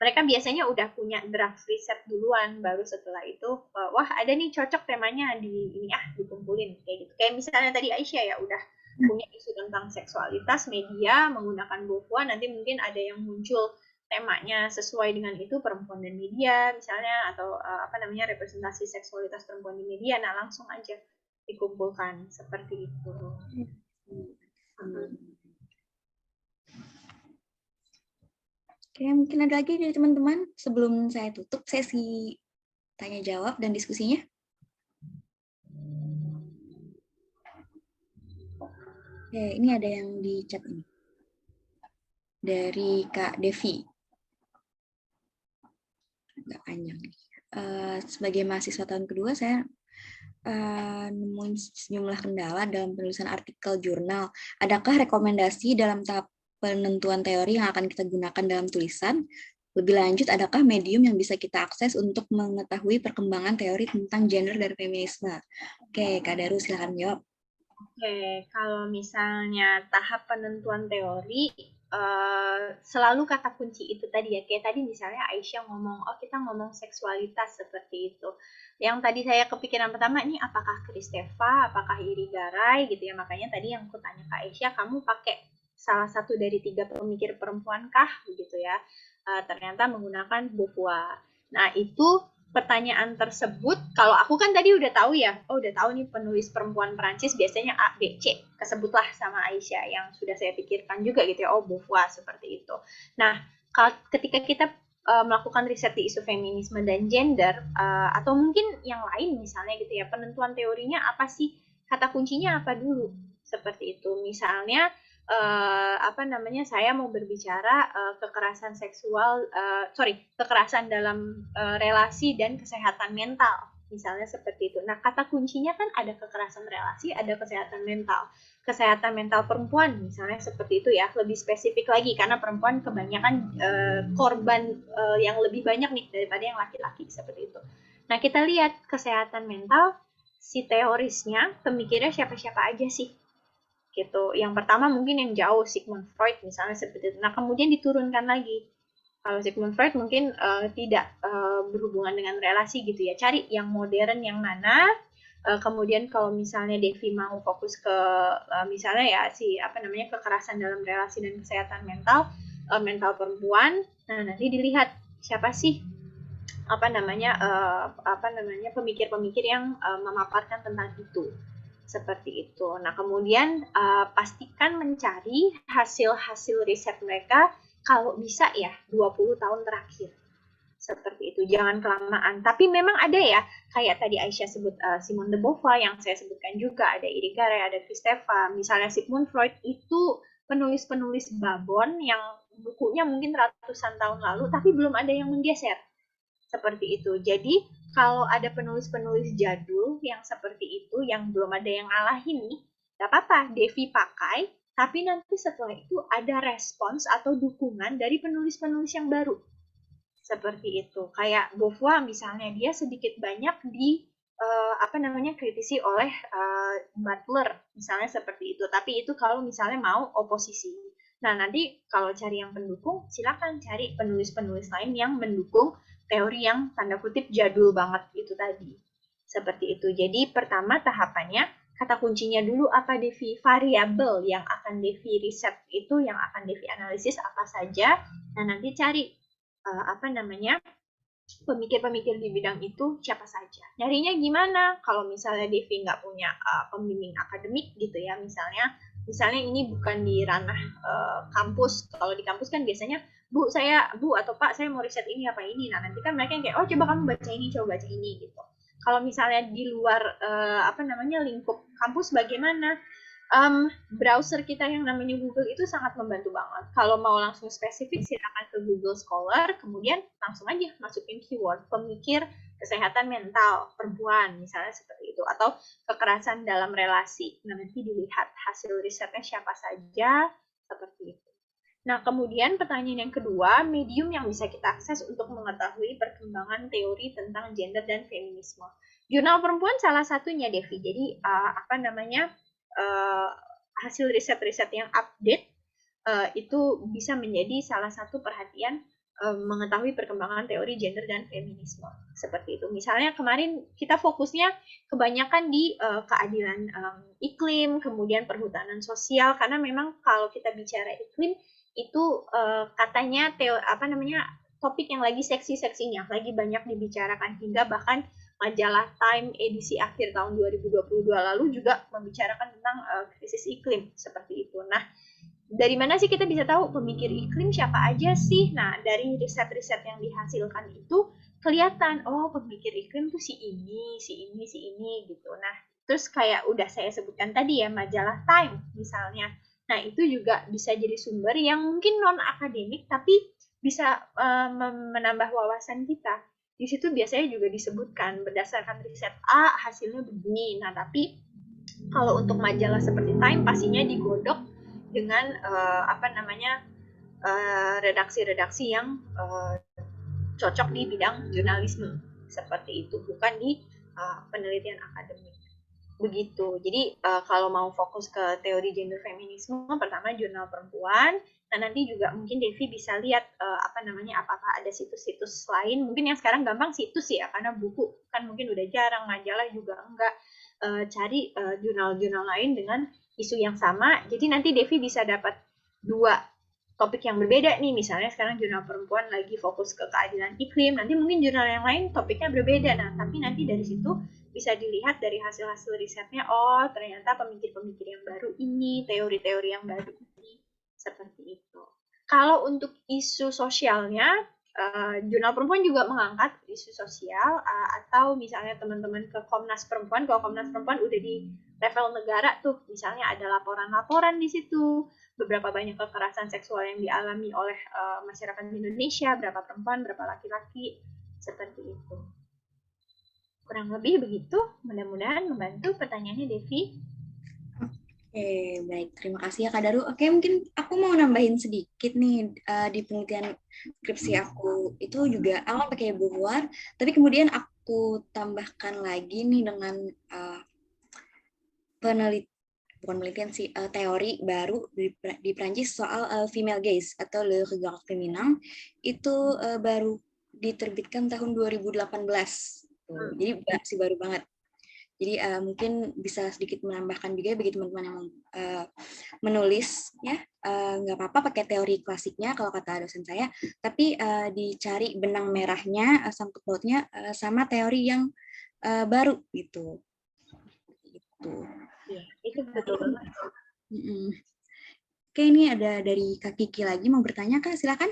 mereka biasanya udah punya draft riset duluan, baru setelah itu, wah ada nih cocok temanya di ini dikumpulin kayak gitu. Kayak misalnya tadi Aisyah ya udah punya isu tentang seksualitas media menggunakan Beauvoir, nanti mungkin ada yang muncul temanya sesuai dengan itu perempuan dan media misalnya atau apa namanya representasi seksualitas perempuan di media, nah langsung aja dikumpulkan seperti itu.
Oke, mungkin ada lagi dari teman-teman sebelum saya tutup sesi tanya jawab dan diskusinya. Oke, ini ada yang di chat ini. Dari Kak Devi. Agak panjang nih. Sebagai mahasiswa tahun kedua, saya nemuin sejumlah kendala dalam penulisan artikel jurnal. Adakah rekomendasi dalam tahap penentuan teori yang akan kita gunakan dalam tulisan? Lebih lanjut, adakah medium yang bisa kita akses untuk mengetahui perkembangan teori tentang gender dan feminisme? Oke, Kak Daru silakan jawab.
Oke, kalau misalnya tahap penentuan teori, selalu kata kunci itu tadi ya, kayak tadi misalnya Aisyah ngomong, oh kita ngomong seksualitas seperti itu. Yang tadi saya kepikiran pertama, ini apakah Kristeva, apakah Irigaray gitu ya, makanya tadi yang aku tanya ke Aisyah, kamu pakai salah satu dari 3 pemikir perempuan kah, begitu ya, ternyata menggunakan Beauvoir. Nah, itu pertanyaan tersebut, kalau aku kan tadi udah tahu ya, udah tahu nih penulis perempuan Perancis biasanya A, B, C, kesebutlah sama Aisyah yang sudah saya pikirkan juga gitu ya, Beauvoir seperti itu. Nah, ketika kita melakukan riset di isu feminisme dan gender, atau mungkin yang lain misalnya gitu ya, penentuan teorinya apa sih, kata kuncinya apa dulu, seperti itu. Misalnya, apa namanya, saya mau berbicara kekerasan seksual, kekerasan dalam relasi dan kesehatan mental, misalnya seperti itu. Nah, kata kuncinya kan ada kekerasan relasi, ada kesehatan mental. Kesehatan mental perempuan, misalnya seperti itu ya, lebih spesifik lagi karena perempuan kebanyakan korban yang lebih banyak nih daripada yang laki-laki seperti itu. Nah, kita lihat kesehatan mental, si teorisnya, pemikirnya siapa-siapa aja sih gitu. Yang pertama mungkin yang jauh Sigmund Freud misalnya seperti itu. Nah, kemudian diturunkan lagi. Kalau Sigmund Freud mungkin tidak berhubungan dengan relasi gitu ya. Cari yang modern yang mana. Kemudian kalau misalnya Devi mau fokus ke misalnya ya si apa namanya kekerasan dalam relasi dan kesehatan mental, mental perempuan. Nah, nanti dilihat siapa sih apa namanya pemikir-pemikir yang memaparkan tentang itu seperti itu. Nah, kemudian pastikan mencari hasil-hasil riset mereka kalau bisa ya 20 tahun terakhir. Seperti itu, jangan kelamaan. Tapi memang ada ya, kayak tadi Aisyah sebut Simone de Beauvoir, yang saya sebutkan juga, ada Irigaray, ada Kristeva. Misalnya Sigmund Freud itu penulis-penulis babon yang bukunya mungkin ratusan tahun lalu, tapi belum ada yang menggeser seperti itu. Jadi kalau ada penulis-penulis jadul yang seperti itu yang belum ada yang ngalahin nih, gak apa-apa, Devi pakai, tapi nanti setelah itu ada respons atau dukungan dari penulis-penulis yang baru. Seperti itu. Kayak Beauvoir misalnya, dia sedikit banyak di apa namanya kritisi oleh Butler misalnya seperti itu. Tapi itu kalau misalnya mau oposisi. Nah, nanti kalau cari yang pendukung, silakan cari penulis-penulis lain yang mendukung teori yang tanda kutip jadul banget itu tadi. Seperti itu. Jadi pertama tahapannya, kata kuncinya dulu apa Devi, variabel yang akan Devi riset itu, yang akan Devi analisis apa saja. Nah, nanti cari apa namanya pemikir-pemikir di bidang itu siapa saja. Nyarinya gimana? Kalau misalnya Devi nggak punya pembimbing akademik gitu ya, misalnya ini bukan di ranah kampus. Kalau di kampus kan biasanya Bu atau Pak saya mau riset ini apa ini. Nah, nanti kan mereka yang kayak coba kamu baca ini, coba baca ini gitu. Kalau misalnya di luar apa namanya lingkup kampus bagaimana? Browser kita yang namanya Google itu sangat membantu banget. Kalau mau langsung spesifik, silakan ke Google Scholar, kemudian langsung aja masukin keyword pemikir kesehatan mental perempuan, misalnya seperti itu, atau kekerasan dalam relasi. Nah, nanti dilihat hasil risetnya siapa saja, seperti itu. Nah, kemudian pertanyaan yang kedua, medium yang bisa kita akses untuk mengetahui perkembangan teori tentang gender dan feminisme. Jurnal Perempuan salah satunya, Devi. Jadi, uh, hasil riset-riset yang update itu bisa menjadi salah satu perhatian mengetahui perkembangan teori gender dan feminisme seperti itu. Misalnya kemarin kita fokusnya kebanyakan di keadilan iklim, kemudian perhutanan sosial, karena memang kalau kita bicara iklim itu katanya topik yang lagi seksi-seksinya, lagi banyak dibicarakan, hingga bahkan majalah Time edisi akhir tahun 2022 lalu juga membicarakan tentang krisis iklim seperti itu. Nah, dari mana sih kita bisa tahu pemikir iklim siapa aja sih? Nah, dari riset-riset yang dihasilkan itu kelihatan, oh pemikir iklim tuh si ini, si ini, si ini gitu. Nah, terus kayak udah saya sebutkan tadi ya, majalah Time misalnya. Nah, itu juga bisa jadi sumber yang mungkin non-akademik tapi bisa menambah wawasan kita. Di situ biasanya juga disebutkan berdasarkan riset A hasilnya begini. Nah, tapi kalau untuk majalah seperti Time pastinya digodok dengan redaksi-redaksi yang cocok di bidang jurnalisme seperti itu, bukan di penelitian akademik. Begitu. Jadi kalau mau fokus ke teori gender feminisme, pertama jurnal perempuan. Nah, nanti juga mungkin Devi bisa lihat apakah ada situs-situs lain. Mungkin yang sekarang gampang situs ya, karena buku kan mungkin udah jarang, majalah juga enggak. Cari jurnal-jurnal lain dengan isu yang sama. Jadi nanti Devi bisa dapat dua topik yang berbeda nih. Misalnya sekarang jurnal perempuan lagi fokus ke keadilan iklim, nanti mungkin jurnal yang lain topiknya berbeda. Nah, tapi nanti dari situ bisa dilihat dari hasil-hasil risetnya, oh ternyata pemikir-pemikir yang baru ini, teori-teori yang baru ini, seperti itu. Kalau untuk isu sosialnya, jurnal perempuan juga mengangkat isu sosial, atau misalnya teman-teman ke Komnas Perempuan, kalau Komnas Perempuan udah di level negara tuh, misalnya ada laporan-laporan di situ, beberapa banyak kekerasan seksual yang dialami oleh masyarakat Indonesia, berapa perempuan, berapa laki-laki, seperti itu. Kurang lebih begitu, mudah-mudahan membantu pertanyaannya Devi.
Oke, baik. Terima kasih ya Kak Daru. Oke, mungkin aku mau nambahin sedikit nih di penelitian skripsi aku. Itu juga awal pakai buku luar, tapi kemudian aku tambahkan lagi nih dengan penelitian sih, teori baru di Prancis soal female gaze atau le regard féminin. Itu baru diterbitkan tahun 2018. Jadi masih baru banget. Jadi mungkin bisa sedikit menambahkan juga bagi teman-teman yang menulis, ya nggak apa-apa pakai teori klasiknya kalau kata dosen saya, tapi dicari benang merahnya, sangkut pautnya sama teori yang baru gitu.
Ya, itu betul banget.
Oke, ini ada dari Kak Kiki lagi mau bertanya, Kak, silakan.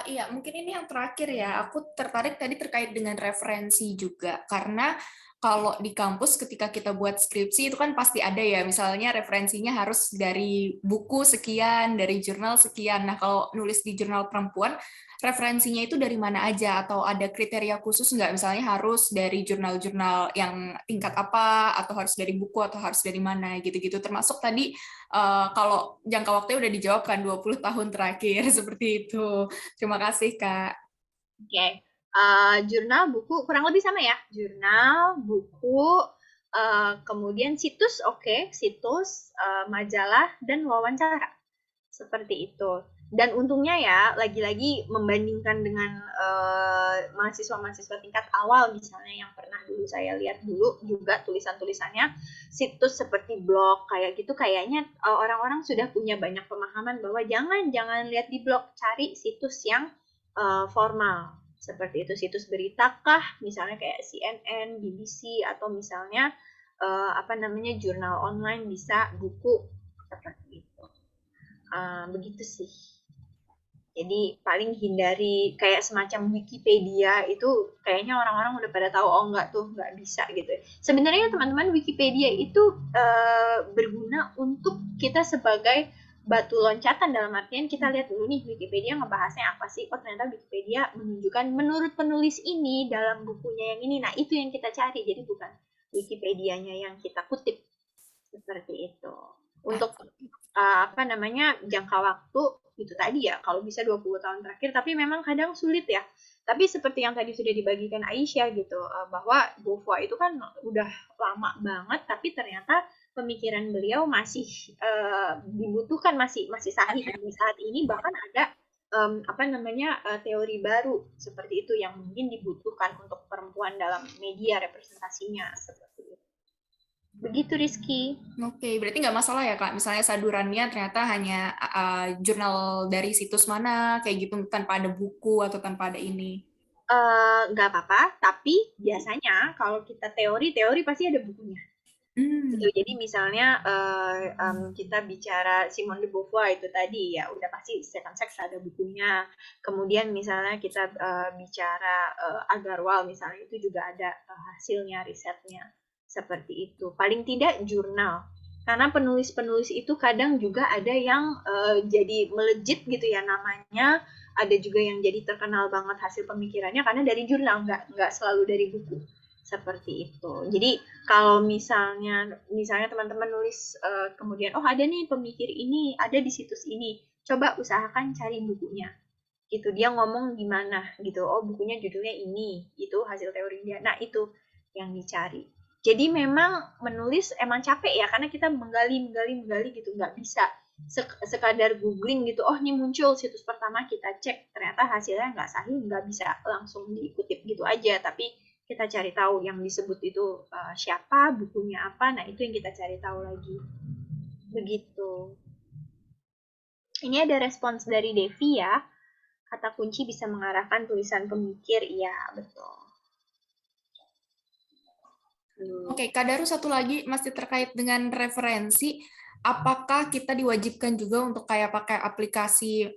Iya, mungkin ini yang terakhir ya. Aku tertarik tadi terkait dengan referensi juga, karena kalau di kampus ketika kita buat skripsi itu kan pasti ada ya, misalnya referensinya harus dari buku sekian, dari jurnal sekian. Nah, kalau nulis di jurnal perempuan, referensinya itu dari mana aja, atau ada kriteria khusus nggak? Misalnya harus dari jurnal-jurnal yang tingkat apa, atau harus dari buku, atau harus dari mana, gitu-gitu. Termasuk tadi kalau jangka waktunya udah dijawabkan 20 tahun terakhir, seperti itu. Terima kasih, Kak.
Oke. Jurnal, buku, kurang lebih sama ya. Jurnal, buku, kemudian situs, situs, majalah, dan wawancara. Seperti itu. Dan untungnya ya, lagi-lagi membandingkan dengan mahasiswa-mahasiswa tingkat awal misalnya yang pernah dulu saya lihat dulu juga tulisan-tulisannya, situs seperti blog kayak gitu, kayaknya orang-orang sudah punya banyak pemahaman bahwa jangan lihat di blog, cari situs yang formal. Seperti itu, situs berita kah, misalnya kayak CNN, BBC, atau misalnya jurnal online, bisa buku, seperti itu. Begitu sih. Jadi paling hindari kayak semacam Wikipedia itu kayaknya orang-orang udah pada tahu, oh enggak tuh nggak bisa gitu. Sebenarnya teman-teman Wikipedia itu berguna untuk kita sebagai batu loncatan, dalam artian kita lihat dulu nih Wikipedia ngebahasnya apa sih. Oh ternyata Wikipedia menunjukkan menurut penulis ini dalam bukunya yang ini. Nah itu yang kita cari, jadi bukan Wikipedianya yang kita kutip seperti itu. Untuk apa namanya jangka waktu itu tadi ya kalau bisa 20 tahun terakhir, tapi memang kadang sulit ya. Tapi seperti yang tadi sudah dibagikan Aisyah gitu, bahwa Beauvoir itu kan udah lama banget tapi ternyata pemikiran beliau masih dibutuhkan, masih masih sahih di saat ini. Bahkan ada apa namanya teori baru seperti itu yang mungkin dibutuhkan untuk perempuan dalam media representasinya seperti itu. Begitu Rizky.
Oke, berarti nggak masalah ya Kak, misalnya sadurannya ternyata hanya jurnal dari situs mana, kayak gitu, tanpa ada buku atau tanpa ada ini.
Nggak apa-apa, tapi biasanya kalau kita teori pasti ada bukunya. Gitu.
Hmm.
Jadi misalnya kita bicara Simone de Beauvoir itu tadi ya udah pasti Second Sex ada bukunya. Kemudian misalnya kita bicara Agarwal misalnya itu juga ada hasilnya, risetnya seperti itu. Paling tidak jurnal. Karena penulis-penulis itu kadang juga ada yang jadi melejit gitu ya namanya, ada juga yang jadi terkenal banget hasil pemikirannya karena dari jurnal, nggak selalu dari buku seperti itu. Jadi kalau misalnya teman-teman nulis kemudian oh ada nih pemikir ini ada di situs ini, coba usahakan cari bukunya gitu, dia ngomong gimana gitu, oh bukunya judulnya ini, itu hasil teori dia, nah itu yang dicari. Jadi memang menulis emang capek ya karena kita menggali gitu, nggak bisa sekadar googling gitu, oh ini muncul situs pertama kita cek ternyata hasilnya nggak sahih, nggak bisa langsung diikutip gitu aja, tapi kita cari tahu yang disebut itu siapa, bukunya apa, nah itu yang kita cari tahu lagi. Begitu. Ini ada respons dari Devi ya. Kata kunci bisa mengarahkan tulisan pemikir, iya betul.
Oke, Kak Daru, satu lagi masih terkait dengan referensi. Apakah kita diwajibkan juga untuk kayak pakai aplikasi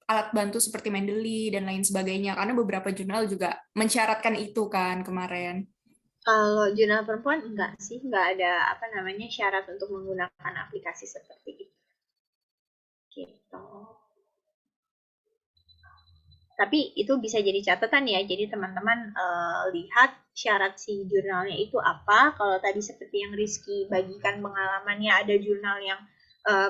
alat bantu seperti Mendeley dan lain sebagainya? Karena beberapa jurnal juga mensyaratkan itu kan kemarin.
Kalau jurnal perempuan enggak sih, enggak ada apa namanya syarat untuk menggunakan aplikasi seperti itu. Gitu. Tapi itu bisa jadi catatan ya. Jadi teman-teman lihat syarat si jurnalnya itu apa. Kalau tadi seperti yang Rizky bagikan pengalamannya, ada jurnal yang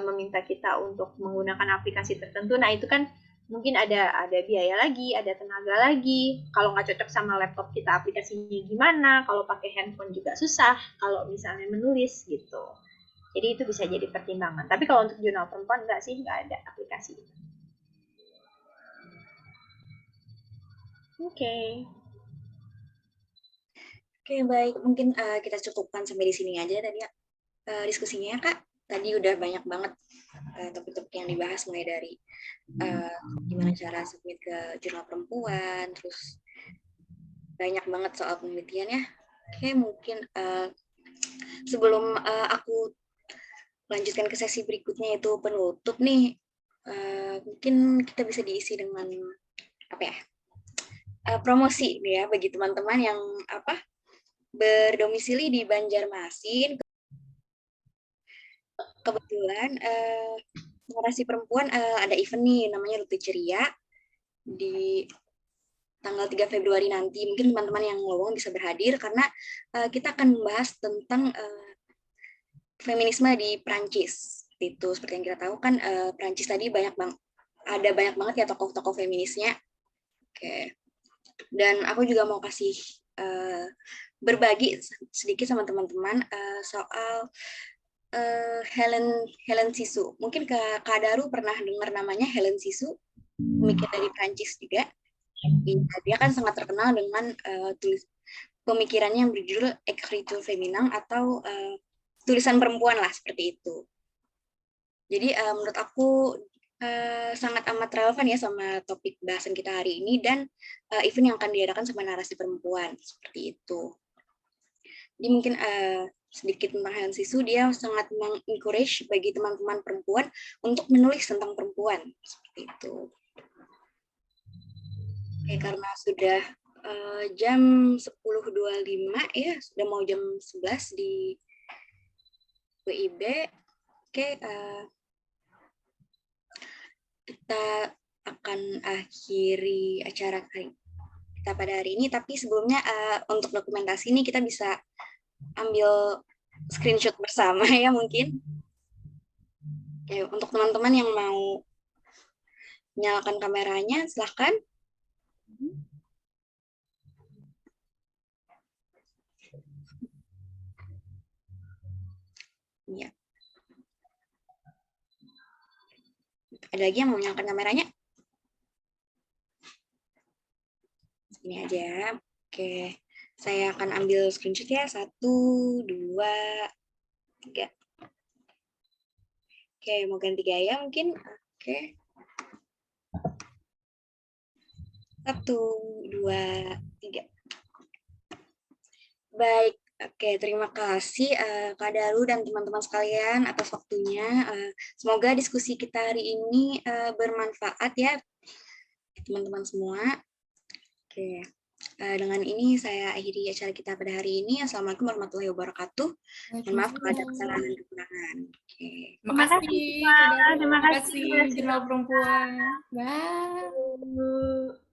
meminta kita untuk menggunakan aplikasi tertentu. Nah itu kan mungkin ada biaya lagi, ada tenaga lagi. Kalau nggak cocok sama laptop kita aplikasinya gimana? Kalau pakai handphone juga susah. Kalau misalnya menulis gitu. Jadi itu bisa jadi pertimbangan. Tapi kalau untuk jurnal perempuan enggak sih, nggak ada aplikasi. Oke. Okay.
Oke, baik. Mungkin kita cukupkan sampai di sini aja tadi ya diskusinya ya, Kak. Tadi udah banyak banget topik-topik yang dibahas, mulai dari gimana cara submit ke jurnal perempuan, terus banyak banget soal penelitian ya. Oke, mungkin sebelum aku lanjutkan ke sesi berikutnya itu penutup nih, mungkin kita bisa diisi dengan apa ya, promosi ya bagi teman-teman yang berdomisili di Banjarmasin. Kebetulan Narasi Perempuan ada event nih namanya Rute Ceria di tanggal 3 Februari nanti. Mungkin teman-teman yang lowong bisa berhadir karena kita akan membahas tentang feminisme di Prancis. Itu seperti yang kita tahu kan Prancis tadi ada banyak banget ya tokoh-tokoh feminisnya. Oke. Dan aku juga mau kasih berbagi sedikit sama teman-teman soal Helen Sisu. Mungkin Kak Daru pernah dengar namanya Helen Sisu, pemikir dari Prancis juga. Dia kan sangat terkenal dengan pemikirannya yang berjudul Écriture féminin atau tulisan perempuan lah, seperti itu. Jadi menurut aku sangat amat relevan ya sama topik bahasan kita hari ini dan event yang akan diadakan sama Narasi Perempuan, seperti itu. Jadi mungkin sedikit tentang Helen Sisu, dia sangat mengencourage bagi teman-teman perempuan untuk menulis tentang perempuan, seperti itu. Oke, karena sudah jam 10.25 ya, sudah mau jam 11 di WIB. Oke, kita akan akhiri acara kita pada hari ini, tapi sebelumnya untuk dokumentasi ini kita bisa ambil screenshot bersama ya mungkin. Oke, untuk teman-teman yang mau nyalakan kameranya, silahkan. Ya. Ada lagi yang mau nyalakan kameranya? Ini aja. Oke, saya akan ambil screenshot ya. 1, 2, 3. Oke, mau ganti gaya mungkin. Oke. 1, 2, 3. Baik, oke, terima kasih Kak Daru dan teman-teman sekalian atas waktunya. Semoga diskusi kita hari ini bermanfaat ya, teman-teman semua. Oke, dengan ini saya akhiri acara kita pada hari ini. Assalamualaikum warahmatullahi wabarakatuh. Mohon maaf kalau ada kesalahan dan kekurangan. Oke.
Terima kasih,
Terima kasih,
Jurnal Perempuan. Bye.